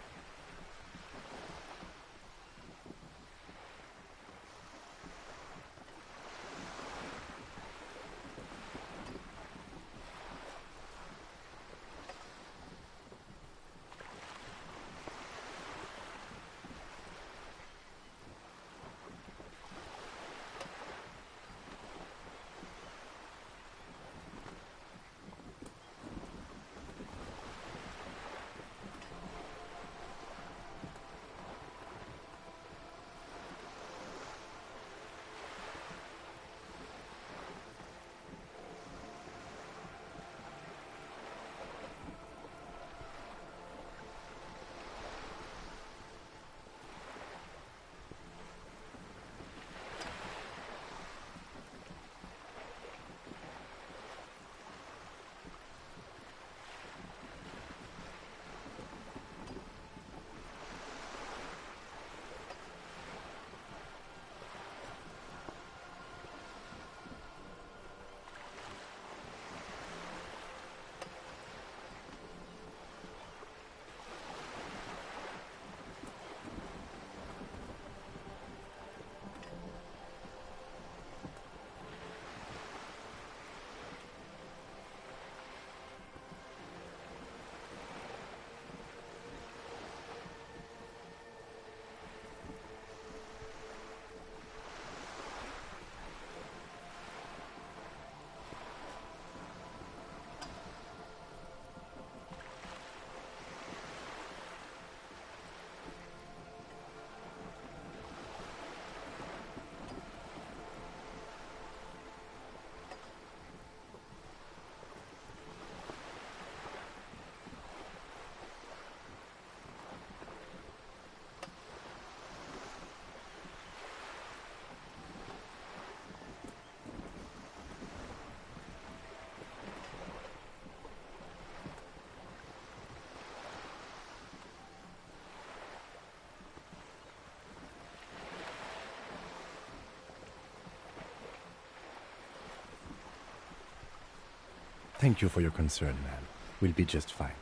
Thank you for your concern, ma'am. We'll be just fine.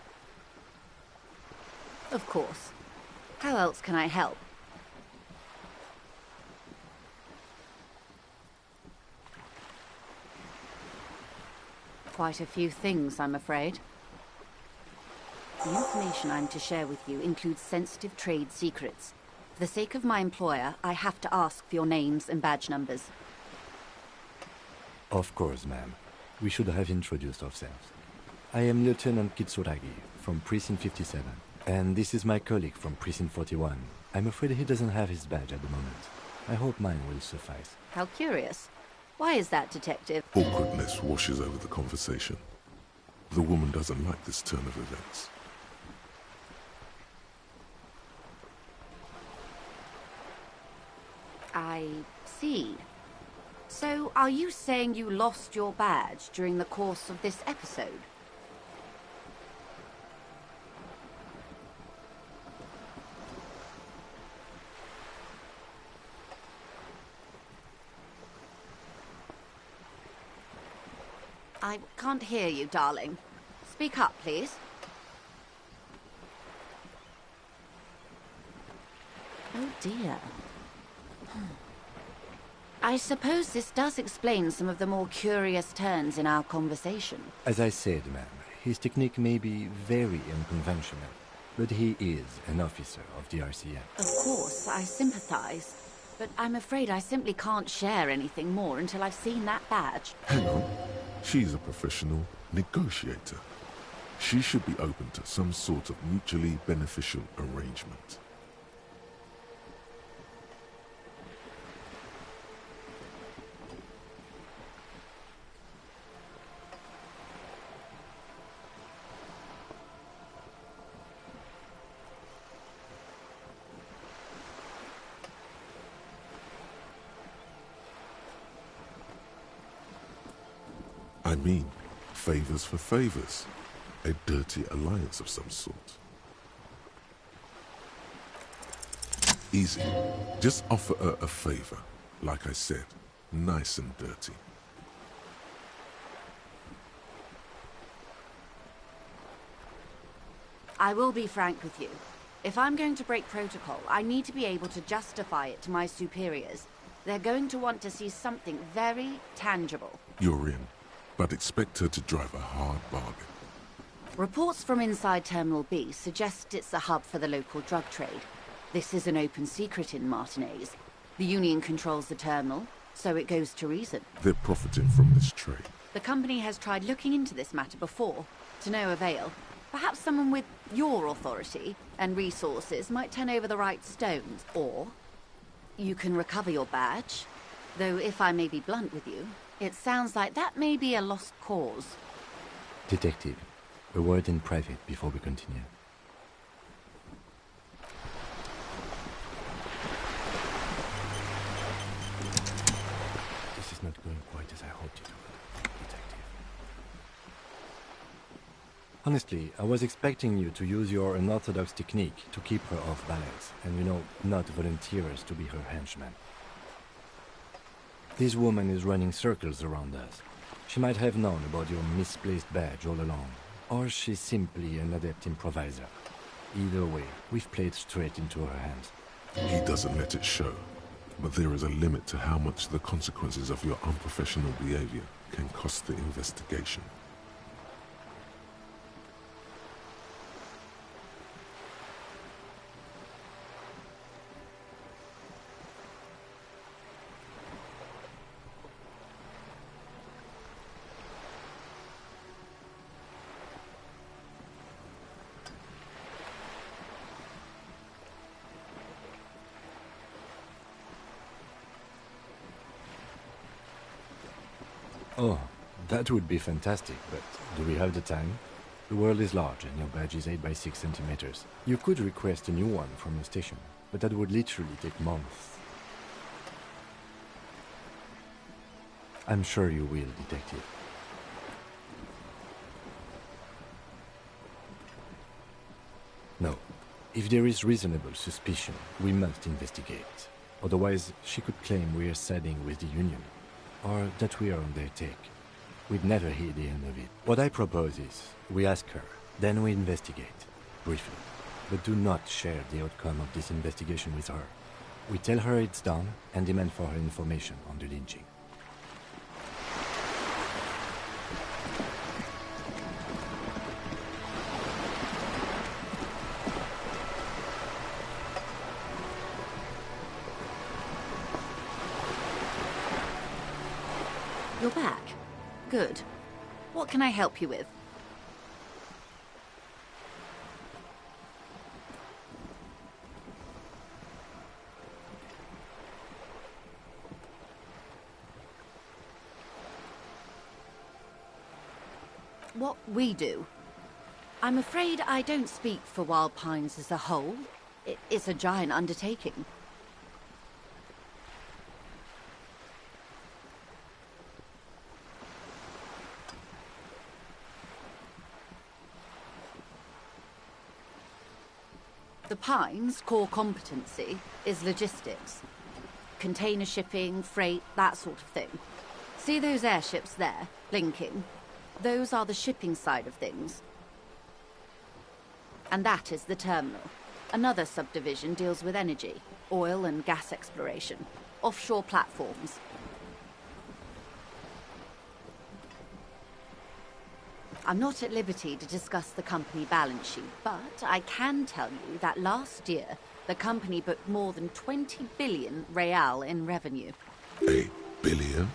Of course. How else can I help? Quite a few things, I'm afraid. The information I'm to share with you includes sensitive trade secrets. For the sake of my employer, I have to ask for your names and badge numbers. Of course, ma'am. We should have introduced ourselves. I am Lieutenant Kitsuragi from Precinct 57, and this is my colleague from Precinct 41. I'm afraid he doesn't have his badge at the moment. I hope mine will suffice. How curious. Why is that, Detective? Awkwardness washes over the conversation. The woman doesn't like this turn of events. I see. So, are you saying you lost your badge during the course of this episode? I can't hear you, darling. Speak up, please. Oh dear. I suppose this does explain some of the more curious turns in our conversation. As I said, ma'am, His technique may be very unconventional, but he is an officer of the RCM. Of course, I sympathize. But I'm afraid I simply can't share anything more until I've seen that badge. Hang on. She's a professional negotiator. She should be open to some sort of mutually beneficial arrangement. I mean, favors for favors. A dirty alliance of some sort. Easy. Just offer her a favor. Like I said, nice and dirty. I will be frank with you. If I'm going to break protocol, I need to be able to justify it to my superiors. They're going to want to see something very tangible. You're in, but expect her to drive a hard bargain. Reports from inside Terminal B suggest it's a hub for the local drug trade. This is an open secret in Martinez. The Union controls the terminal, so it goes to reason. They're profiting from this trade. The company has tried looking into this matter before, to no avail. Perhaps someone with your authority and resources might turn over the right stones, or you can recover your badge. Though if I may be blunt with you, it sounds like that may be a lost cause. Detective, a word in private before we continue. This is not going quite as I hoped it would, Detective. Honestly, I was expecting you to use your unorthodox technique to keep her off balance, and not volunteer us to be her henchman. This woman is running circles around us. She might have known about your misplaced badge all along, or she's simply an adept improviser. Either way, we've played straight into her hands. He doesn't let it show, but there is a limit to how much the consequences of your unprofessional behavior can cost the investigation. Oh, that would be fantastic, but do we have the time? The world is large and your badge is 8 by 6 centimeters. You could request a new one from the station, but that would literally take months. I'm sure you will, Detective. No. If there is reasonable suspicion, we must investigate. Otherwise, she could claim we are siding with the Union, or that we are on their take. We'd never hear the end of it. What I propose is, we ask her, then we investigate, briefly. But do not share the outcome of this investigation with her. We tell her it's done, and demand for her information on the lynching. You're back. Good. What can I help you with? What we do? I'm afraid I don't speak for Wild Pines as a whole. It's a giant undertaking. The Pines' core competency is logistics. Container shipping, freight, that sort of thing. See those airships there, blinking? Those are the shipping side of things. And that is the terminal. Another subdivision deals with energy, oil and gas exploration, offshore platforms. I'm not at liberty to discuss the company balance sheet, but I can tell you that last year, the company booked more than 20 billion real in revenue. 8 billion?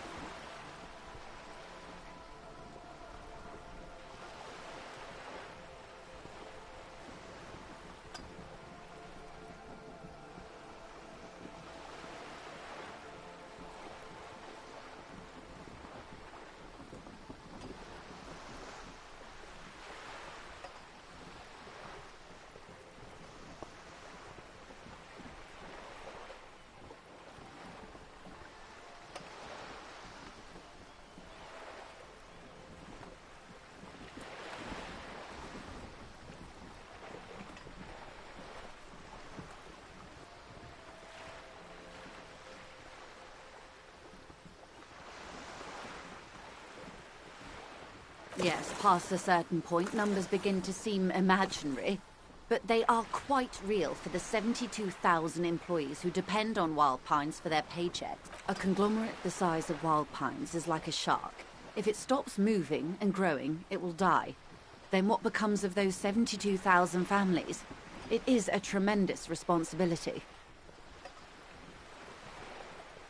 Yes, past a certain point, numbers begin to seem imaginary. But they are quite real for the 72,000 employees who depend on Wild Pines for their paychecks. A conglomerate the size of Wild Pines is like a shark. If it stops moving and growing, it will die. Then what becomes of those 72,000 families? It is a tremendous responsibility.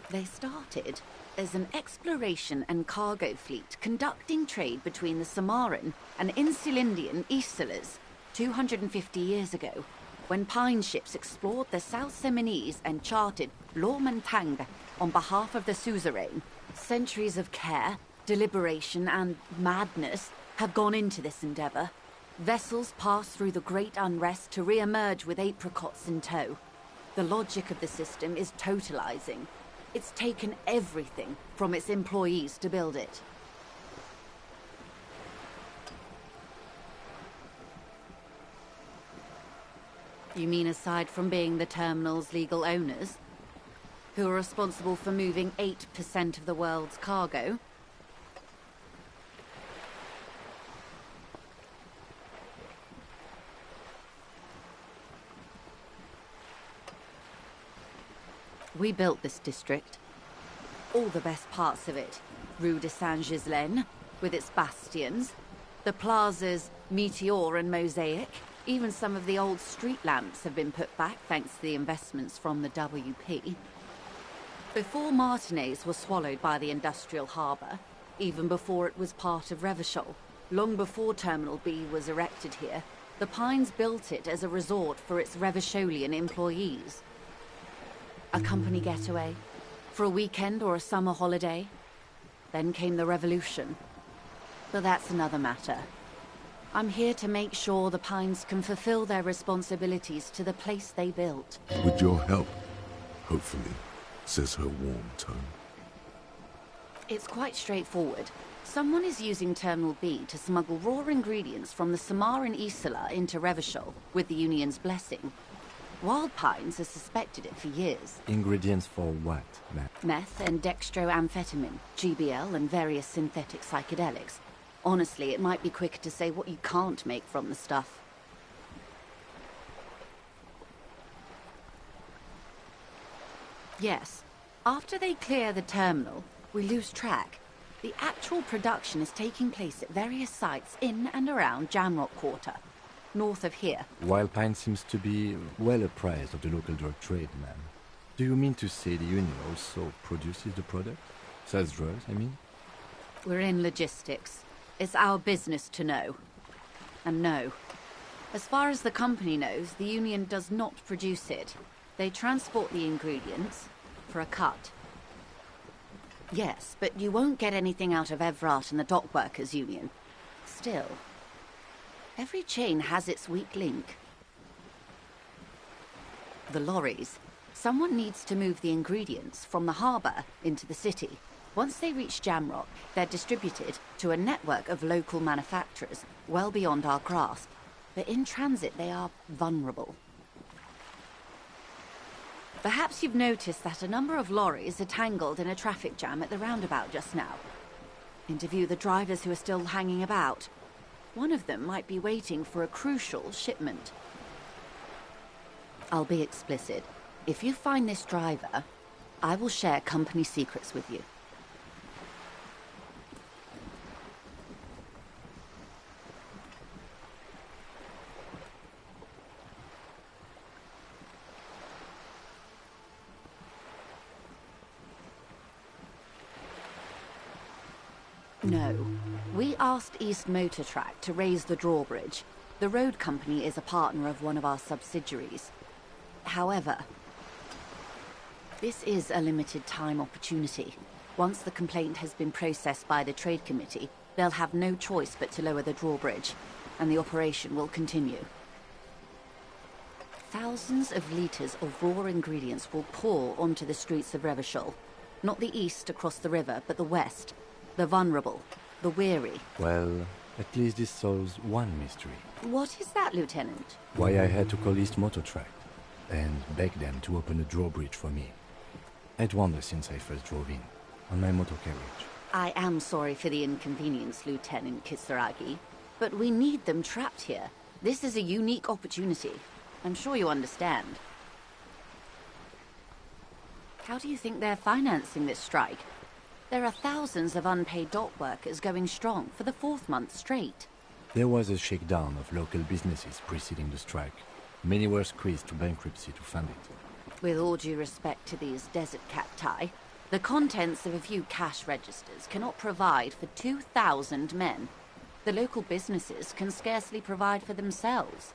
They started as an exploration and cargo fleet conducting trade between the Samaran and Insulindian Isolas 250 years ago, when pine ships explored the South Seminese and charted Blomantang on behalf of the suzerain. Centuries of care, deliberation and madness have gone into this endeavor. Vessels pass through the great unrest to re-emerge with apricots in tow. The logic of the system is totalizing. It's taken everything from its employees to build it. You mean aside from being the terminal's legal owners, who are responsible for moving 8% of the world's cargo? We built this district. All the best parts of it. Rue de Saint-Ghislain, with its bastions. The plazas Meteor and Mosaic. Even some of the old street lamps have been put back thanks to the investments from the WP. Before Martinez was swallowed by the industrial harbour, even before it was part of Revachol, long before Terminal B was erected here, the Pines built it as a resort for its Revacholian employees. A company getaway, for a weekend or a summer holiday. Then came the revolution. But that's another matter. I'm here to make sure the Pines can fulfill their responsibilities to the place they built. With your help, hopefully, says her warm tone. It's quite straightforward. Someone is using Terminal B to smuggle raw ingredients from the Samaran Isola into Revachol with the Union's blessing. Wild Pines has suspected it for years. Ingredients for what, ma'am? Meth and dextroamphetamine, GBL and various synthetic psychedelics. Honestly, it might be quicker to say what you can't make from the stuff. Yes, after they clear the terminal, we lose track. The actual production is taking place at various sites in and around Jamrock Quarter, north of here. Wild Pine seems to be well apprised of the local drug trade, ma'am. Do you mean to say the Union also produces the product? Sells drugs, I mean? We're in logistics. It's our business to know. And no. As far as the company knows, the Union does not produce it. They transport the ingredients for a cut. Yes, but you won't get anything out of Evrat and the Dock Workers Union. Still, every chain has its weak link. The lorries. Someone needs to move the ingredients from the harbour into the city. Once they reach Jamrock, they're distributed to a network of local manufacturers, well beyond our grasp. But in transit, they are vulnerable. Perhaps you've noticed that a number of lorries are tangled in a traffic jam at the roundabout just now. Interview the drivers who are still hanging about. One of them might be waiting for a crucial shipment. I'll be explicit. If you find this driver, I will share company secrets with you. No. We asked East Motor Track to raise the drawbridge. The road company is a partner of one of our subsidiaries. However, this is a limited time opportunity. Once the complaint has been processed by the Trade Committee, they'll have no choice but to lower the drawbridge, and the operation will continue. Thousands of litres of raw ingredients will pour onto the streets of Revachol. Not the east across the river, but the west. The vulnerable, the weary. Well, at least this solves one mystery. What is that, Lieutenant? Why I had to call East Motor Track and beg them to open a drawbridge for me. I'd wondered since I first drove in, on my motor carriage. I am sorry for the inconvenience, Lieutenant Kisaragi, but we need them trapped here. This is a unique opportunity. I'm sure you understand. How do you think they're financing this strike? There are thousands of unpaid dock workers going strong for the 4th month straight. There was a shakedown of local businesses preceding the strike. Many were squeezed to bankruptcy to fund it. With all due respect to these desert cacti, the contents of a few cash registers cannot provide for 2,000 men. The local businesses can scarcely provide for themselves.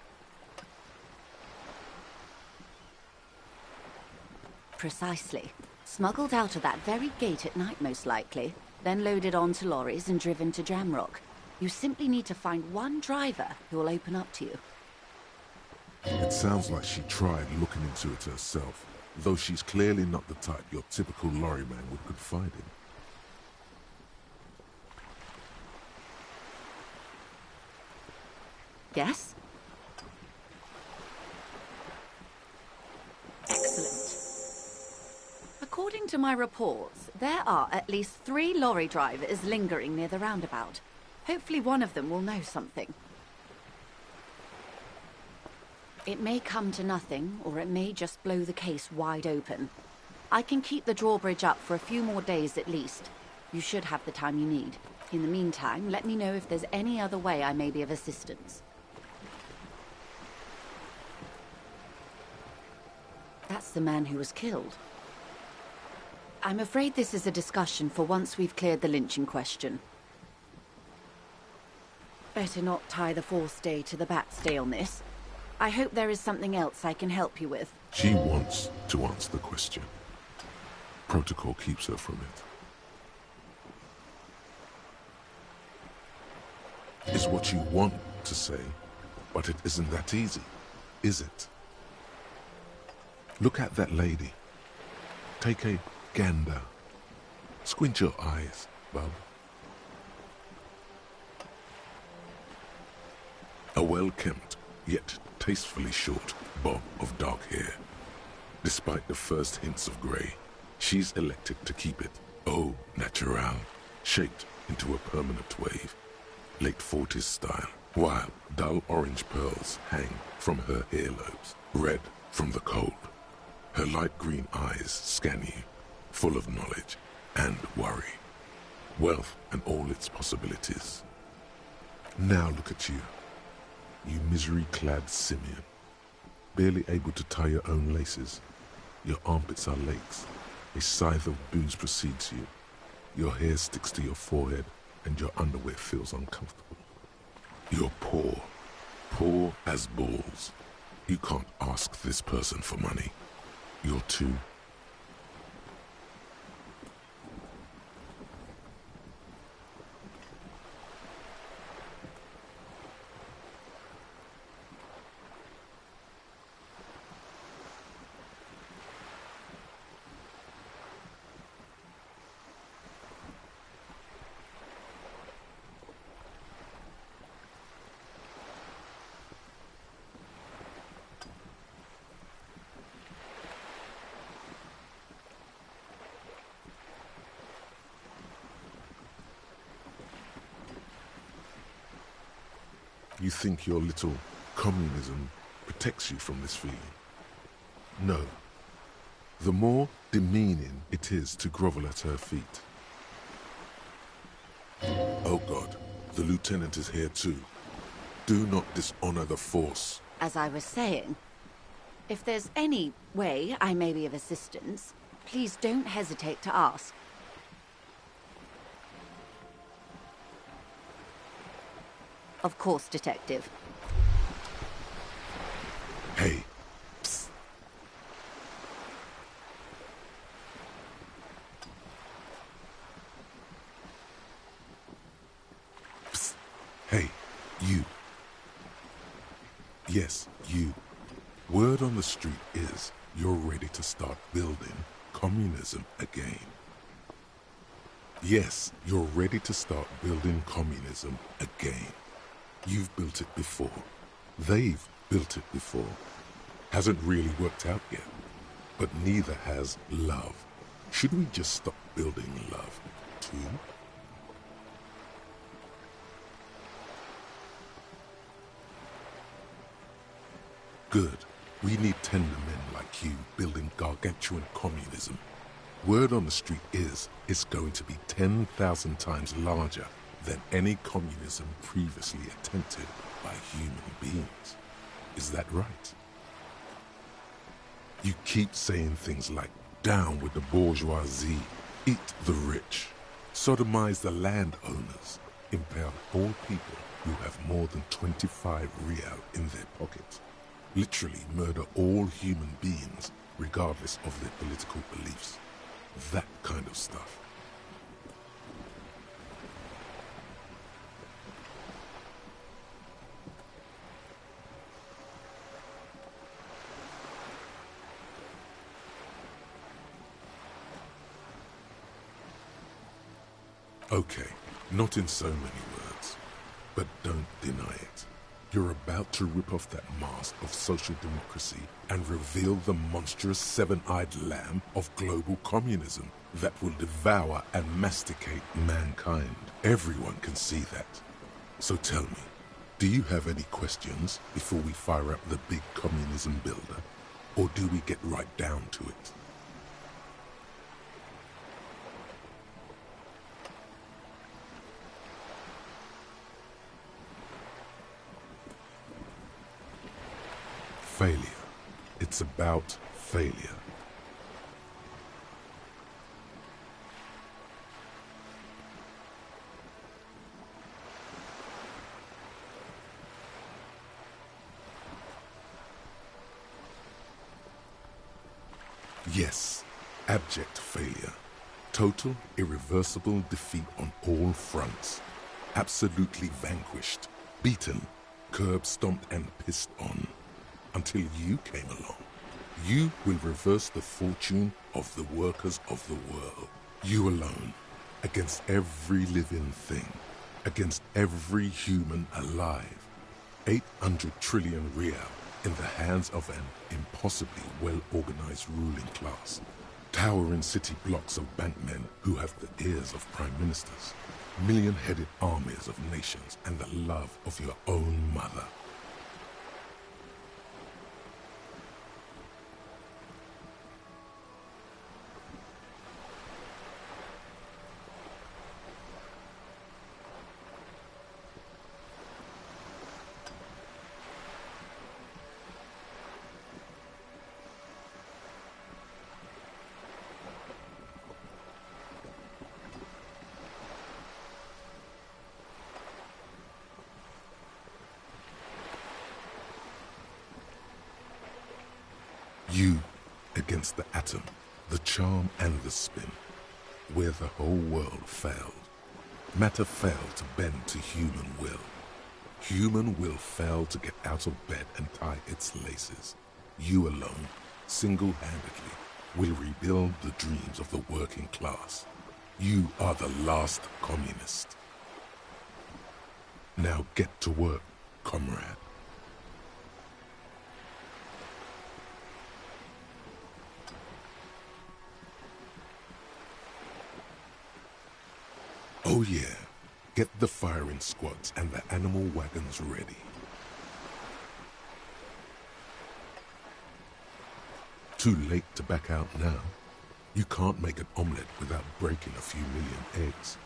Precisely. Smuggled out of that very gate at night, most likely, then loaded onto lorries and driven to Jamrock. You simply need to find one driver who will open up to you. It sounds like she tried looking into it herself, though she's clearly not the type your typical lorryman would confide in. Yes? Excellent. According to my reports, there are at least 3 lorry drivers lingering near the roundabout. Hopefully one of them will know something. It may come to nothing, or it may just blow the case wide open. I can keep the drawbridge up for a few more days at least. You should have the time you need. In the meantime, let me know if there's any other way I may be of assistance. That's the man who was killed. I'm afraid this is a discussion for once we've cleared the lynching question. Better not tie the 4th day to the backstay on this. I hope there is something else I can help you with. She wants to answer the question. Protocol keeps her from it. It's what you want to say, but it isn't that easy, is it? Look at that lady. Take a gander. Squint your eyes, bub. A well-kempt, yet tastefully short bob of dark hair. Despite the first hints of grey, she's elected to keep it au naturel, shaped into a permanent wave, late 40s style, while dull orange pearls hang from her earlobes, red from the cold. Her light green eyes scan you, full of knowledge and worry, wealth and all its possibilities. Now look at you, you misery-clad simian, barely able to tie your own laces. Your armpits are lakes, a scythe of booze precedes you. Your hair sticks to your forehead and your underwear feels uncomfortable. You're poor, poor as balls. You can't ask this person for money. You're too... You think your little communism protects you from this feeling? No. The more demeaning it is to grovel at her feet. Oh God, the lieutenant is here too. Do not dishonor the force. As I was saying, if there's any way I may be of assistance, please don't hesitate to ask. Of course, Detective. Hey, psst. Psst. Hey, you. Yes, you. Word on the street is you're ready to start building communism again. Yes, you're ready to start building communism again. You've built it before. They've built it before. Hasn't really worked out yet. But neither has love. Should we just stop building love, too? Good. We need tender men like you building gargantuan communism. Word on the street is it's going to be 10,000 times larger than any communism previously attempted by human beings. Is that right? You keep saying things like, down with the bourgeoisie, eat the rich, sodomize the landowners, impale all people who have more than 25 real in their pockets, literally murder all human beings regardless of their political beliefs. That kind of stuff. Okay, not in so many words, but don't deny it. You're about to rip off that mask of social democracy and reveal the monstrous seven-eyed lamb of global communism that will devour and masticate mankind. Everyone can see that. So tell me, do you have any questions before we fire up the big communism builder? Or do we get right down to it? Failure. It's about failure. Yes, abject failure. Total, irreversible defeat on all fronts. Absolutely vanquished, beaten, curb-stomped and pissed on. Until you came along. You will reverse the fortune of the workers of the world. You alone, against every living thing, against every human alive. 800 trillion real in the hands of an impossibly well-organized ruling class. Towering city blocks of bankmen who have the ears of prime ministers. Million-headed armies of nations and the love of your own mother. You against the atom, the charm and the spin, where the whole world failed. Matter failed to bend to human will. Human will failed to get out of bed and tie its laces. You alone, single-handedly, will rebuild the dreams of the working class. You are the last communist. Now get to work, comrade. Oh yeah, get the firing squads and the animal wagons ready. Too late to back out now. You can't make an omelette without breaking a few million eggs.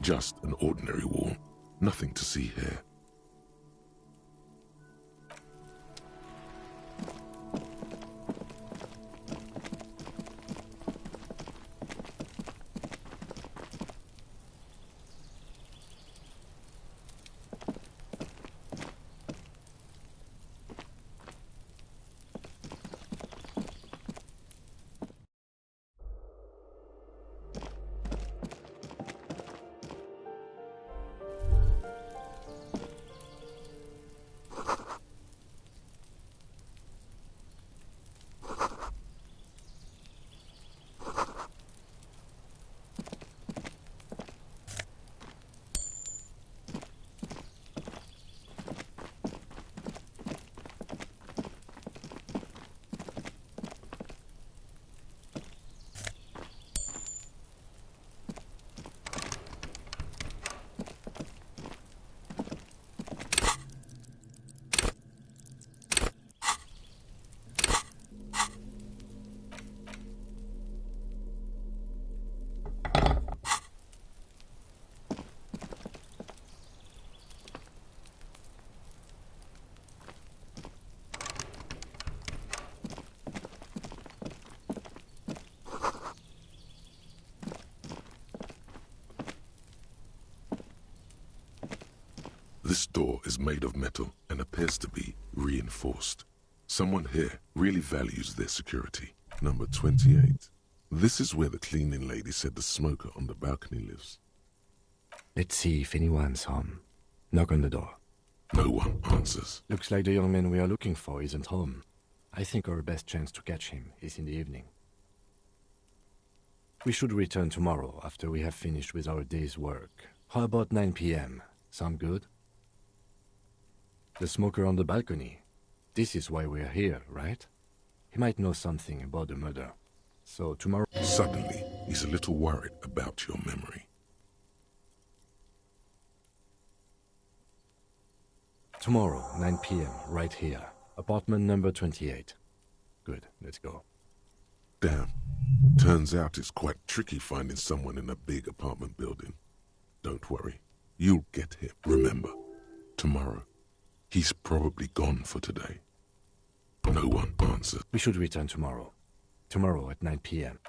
Just an ordinary wall. Nothing to see here. This door is made of metal and appears to be reinforced. Someone here really values their security. Number 28. This is where the cleaning lady said the smoker on the balcony lives. Let's see if anyone's home. Knock on the door. No one answers. Looks like the young man we are looking for isn't home. I think our best chance to catch him is in the evening. We should return tomorrow after we have finished with our day's work. How about 9 p.m.? Sound good? The smoker on the balcony. This is why we're here, right? He might know something about the murder. So tomorrow... Suddenly, he's a little worried about your memory. Tomorrow, 9 p.m., right here. Apartment number 28. Good, let's go. Damn. Turns out it's quite tricky finding someone in a big apartment building. Don't worry. You'll get him. Remember, tomorrow. He's probably gone for today. No one answers. We should return tomorrow. Tomorrow at 9 p.m.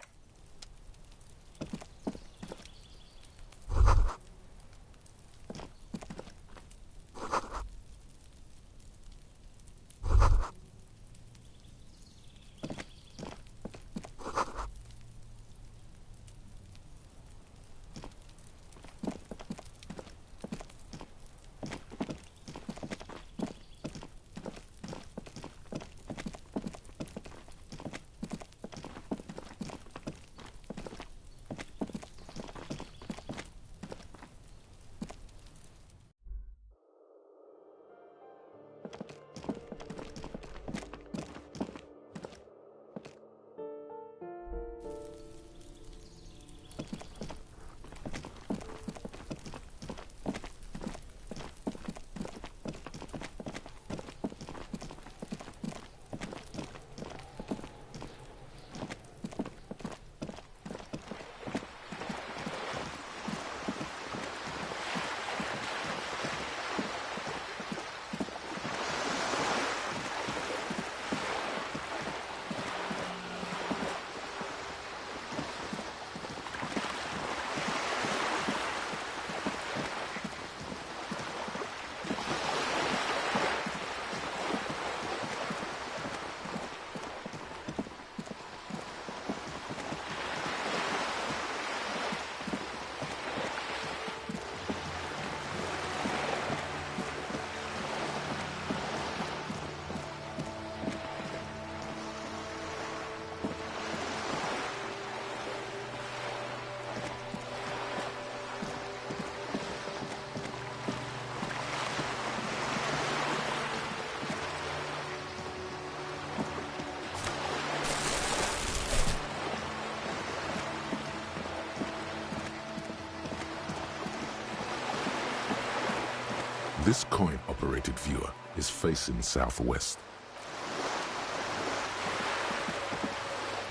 This coin-operated viewer is facing southwest.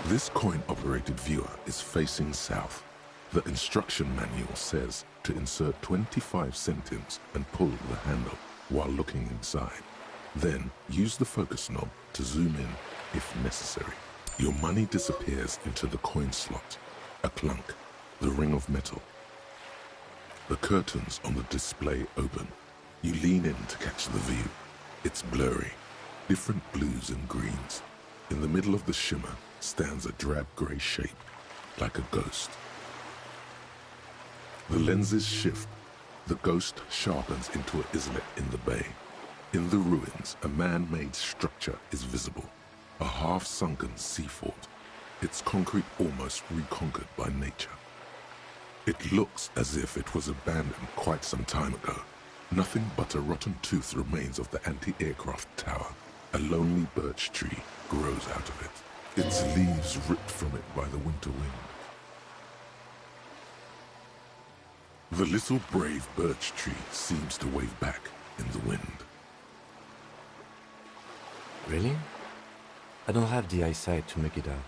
This coin-operated viewer is facing south. The instruction manual says to insert 25 centimes and pull the handle while looking inside. Then use the focus knob to zoom in if necessary. Your money disappears into the coin slot, a clunk, the ring of metal. The curtains on the display open. You lean in to catch the view. It's blurry, different blues and greens. In the middle of the shimmer stands a drab grey shape, like a ghost. The lenses shift. The ghost sharpens into an islet in the bay. In the ruins, a man-made structure is visible, a half-sunken sea fort, its concrete almost reconquered by nature. It looks as if it was abandoned quite some time ago. Nothing but a rotten tooth remains of the anti-aircraft tower. A lonely birch tree grows out of it, its leaves ripped from it by the winter wind. The little brave birch tree seems to wave back in the wind. Really? I don't have the eyesight to make it out.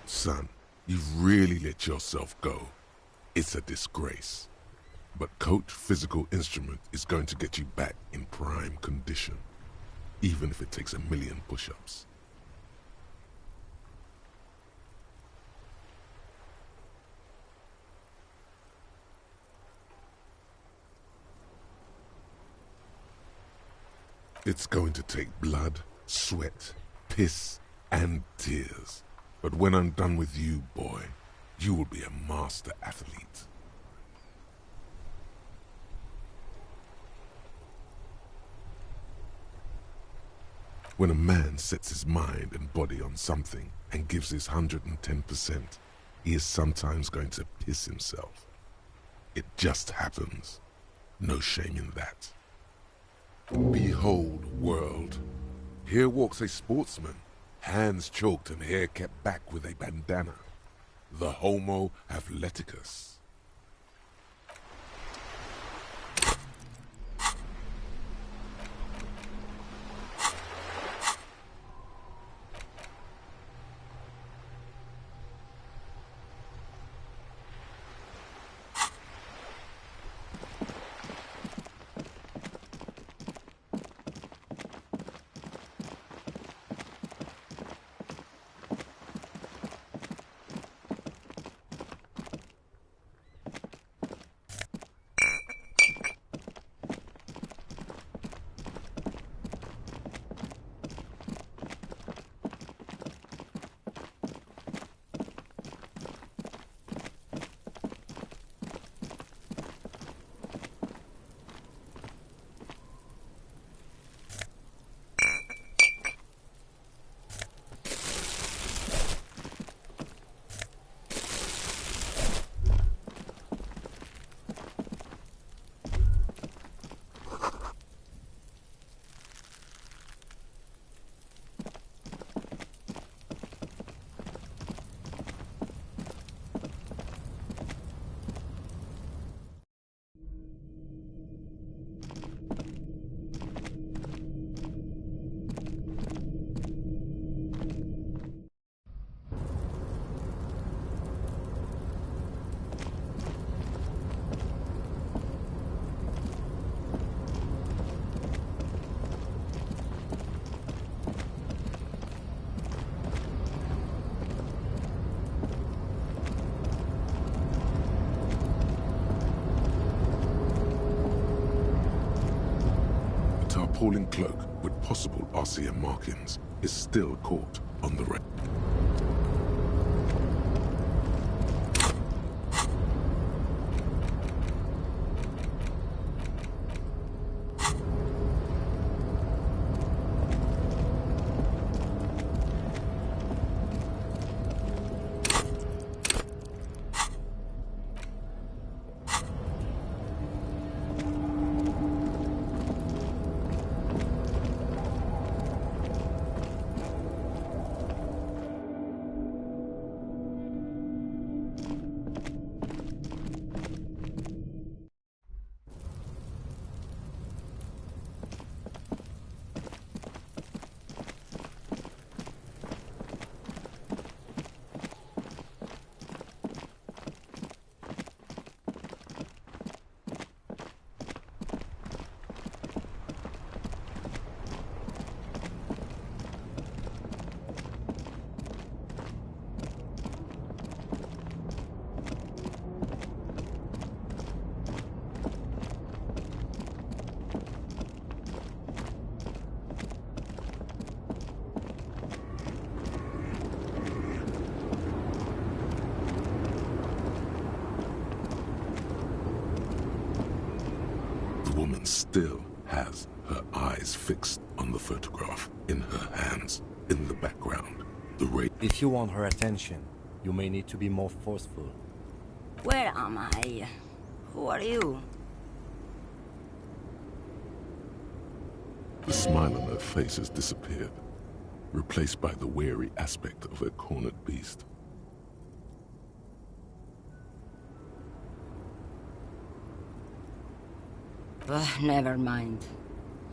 Son, you've really let yourself go. It's a disgrace. But Coach Physical Instrument is going to get you back in prime condition, even if it takes 1,000,000 push-ups. It's going to take blood, sweat, piss, and tears. But when I'm done with you, boy, you will be a master athlete. When a man sets his mind and body on something and gives his 110%, he is sometimes going to piss himself. It just happens. No shame in that. Behold, world. Here walks a sportsman, hands choked and hair kept back with a bandana. The Homo Athleticus. appalling cloak with possible RCM markings is still caught on the rail. The woman still has her eyes fixed on the photograph in her hands, in the background. The If you want her attention, you may need to be more forceful. Where am I? Who are you? The smile on her face has disappeared, replaced by the wary aspect of a cornered beast. Never mind.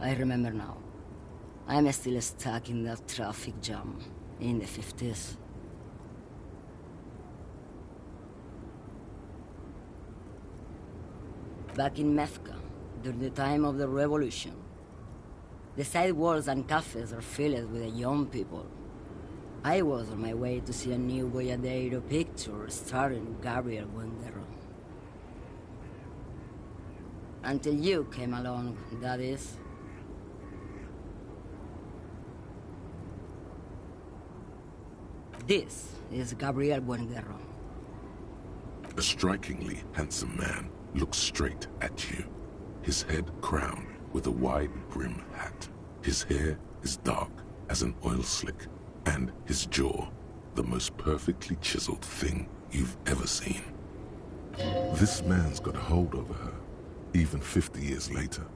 I remember now. I'm still stuck in that traffic jam in the 50s. Back in Methka, during the time of the revolution, the sidewalks and cafes are filled with young people. I was on my way to see a new Boyadero picture starring Gabriel Wendero. Until you came along, that is. This is Gabriel Buenguerra. A strikingly handsome man looks straight at you, his head crowned with a wide brim hat. His hair is dark as an oil slick, and his jaw the most perfectly chiseled thing you've ever seen. This man's got a hold over her. Even 50 years later,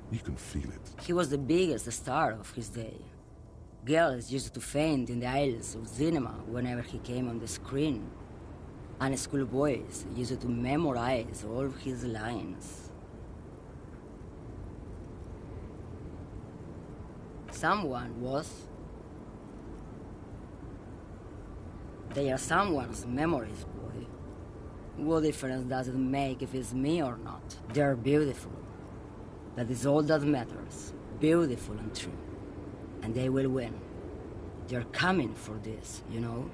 you can feel it. He was the biggest star of his day. Girls used to faint in the aisles of cinema whenever he came on the screen. And schoolboys used to memorize all his lines. Someone was. They are someone's memories, boy. What difference does it make if it's me or not? They're beautiful. That is all that matters. Beautiful and true. And they will win. They're coming for this, you know?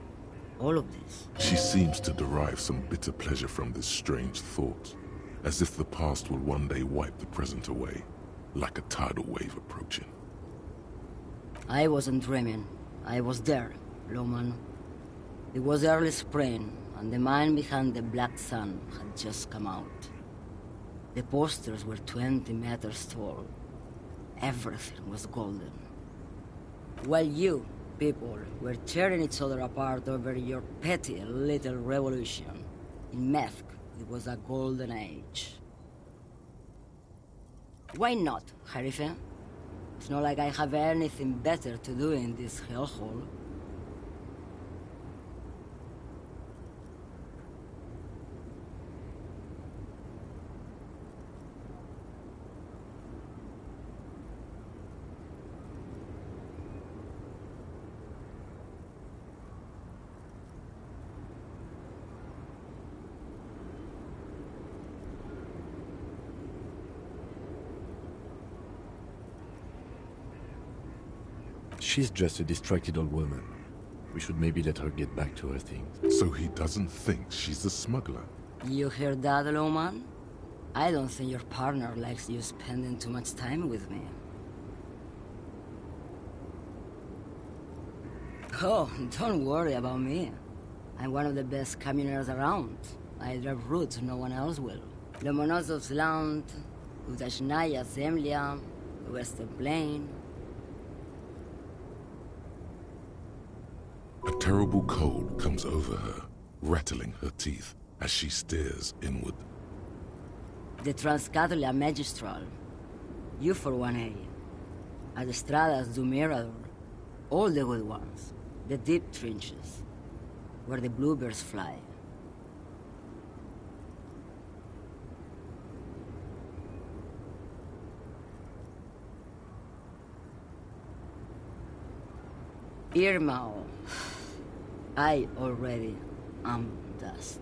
All of this. She seems to derive some bitter pleasure from this strange thought, as if the past will one day wipe the present away, like a tidal wave approaching. I wasn't dreaming. I was there, Loman. It was early spring, and the man behind the black sun had just come out. The posters were 20 meters tall. Everything was golden. While you, people, were tearing each other apart over your petty little revolution, in Methk, it was a golden age. Why not, Harife? It's not like I have anything better to do in this hellhole. She's just a distracted old woman. We should maybe let her get back to her things. So he doesn't think she's a smuggler. You hear that, Loman? I don't think your partner likes you spending too much time with me. Oh, don't worry about me. I'm one of the best camioners around. I drive routes no one else will. Lomonosov's Land, Udashnaya Zemlya, the Western Plain. A terrible cold comes over her, rattling her teeth as she stares inward. The Transcatolia Magistral. You for 1A. Adestradas do Mirador. All the good ones. The deep trenches. Where the bluebirds fly. Irmao. I already am dust.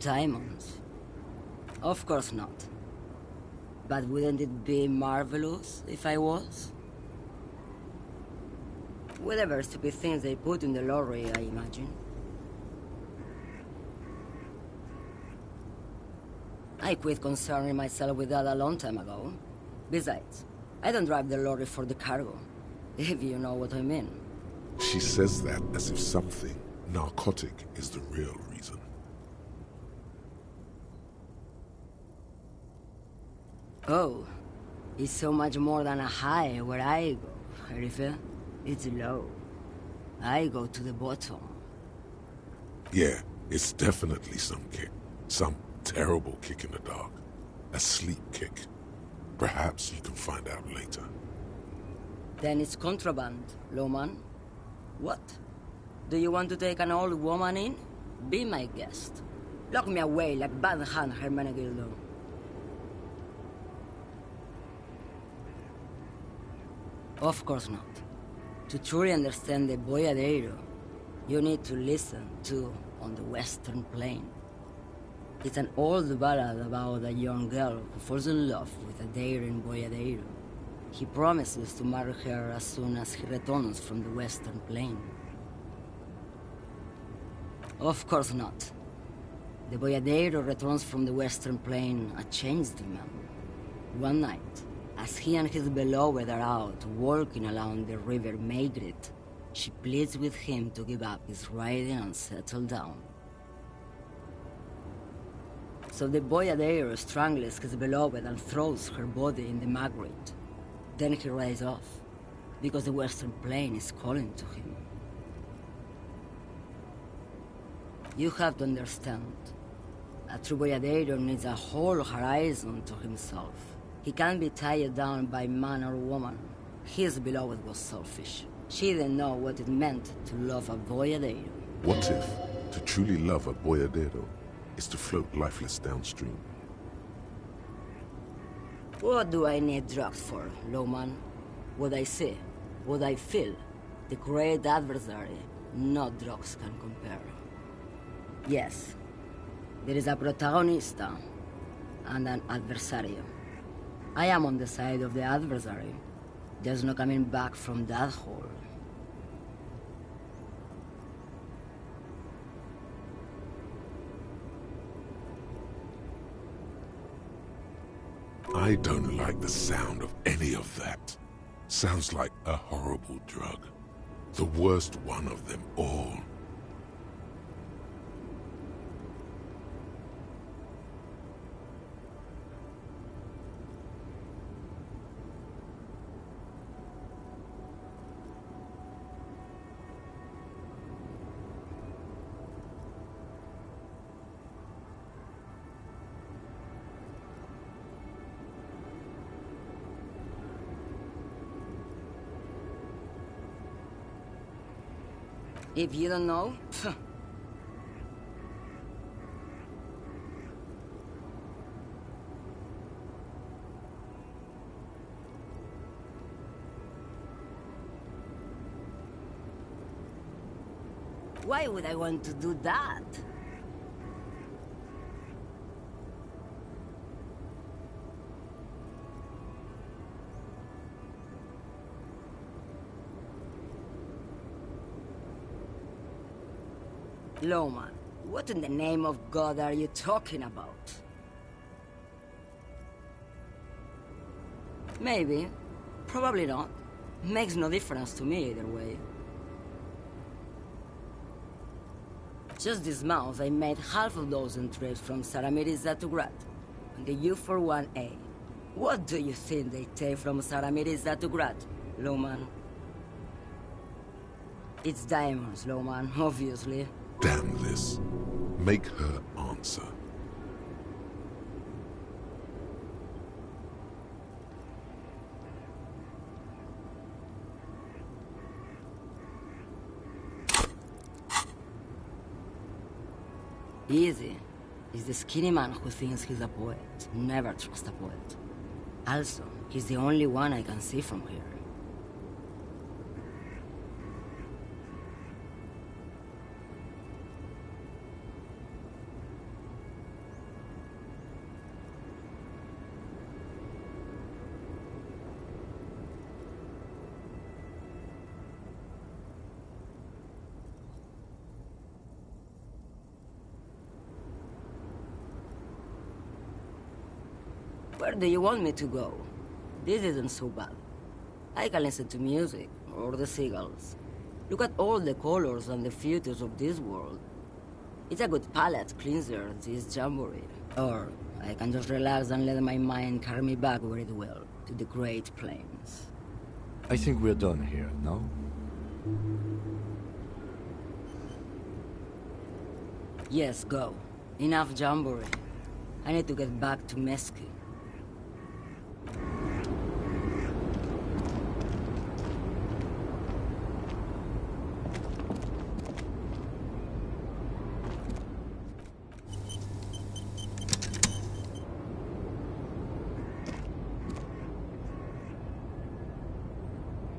Diamonds? Of course not. But wouldn't it be marvelous if I was? Whatever stupid things they put in the lorry, I imagine. I quit concerning myself with that a long time ago. Besides, I don't drive the lorry for the cargo, if you know what I mean. She says that as if something narcotic is the real reason. Oh, it's so much more than a high where I go, Herife. It's low. I go to the bottom. Yeah, it's definitely some kick. Some terrible kick in the dark. A sleep kick. Perhaps you can find out later. Then it's contraband, Lawman. What? Do you want to take an old woman in? Be my guest. Lock me away like Bad Hand Hermenegildo. Of course not. To truly understand the Boyadero, you need to listen to On the Western Plain. It's an old ballad about a young girl who falls in love with a daring Boyadero. He promises to marry her as soon as he returns from the Western Plain. Of course not. The Boyadero returns from the Western Plain a changed man. One night, as he and his beloved are out walking along the river Maigret, she pleads with him to give up his riding and settle down. So the Boyadero strangles his beloved and throws her body in the Maigret. Then he rides off, because the Western Plain is calling to him. You have to understand, a true Boyadero needs a whole horizon to himself. He can't be tied down by man or woman. His beloved was selfish. She didn't know what it meant to love a Boyadero. What if to truly love a Boyadero is to float lifeless downstream? What do I need drugs for, Lowman? What I see, what I feel, the great adversary, no drugs can compare. Yes, there is a protagonista and an adversario. I am on the side of the adversary. There's no coming back from that hole. I don't like the sound of any of that. Sounds like a horrible drug. The worst one of them all. If you don't know, why would I want to do that? Loma, what in the name of God are you talking about? Maybe. Probably not. Makes no difference to me either way. Just this month, I made half a dozen trips from Saramiriza to Grat, on the U41A. What do you think they take from Saramiriza to Grat, Lowman? It's diamonds, Lowman, obviously. Damn this. Make her answer. Easy. He's the skinny man who thinks he's a poet. Never trust a poet. Also, he's the only one I can see from here. Where do you want me to go? This isn't so bad. I can listen to music, or the seagulls. Look at all the colors and the futures of this world. It's a good palate cleanser, this jamboree. Or I can just relax and let my mind carry me back where it will, to the Great Plains. I think we're done here, no? Yes, go. Enough jamboree. I need to get back to Mesky.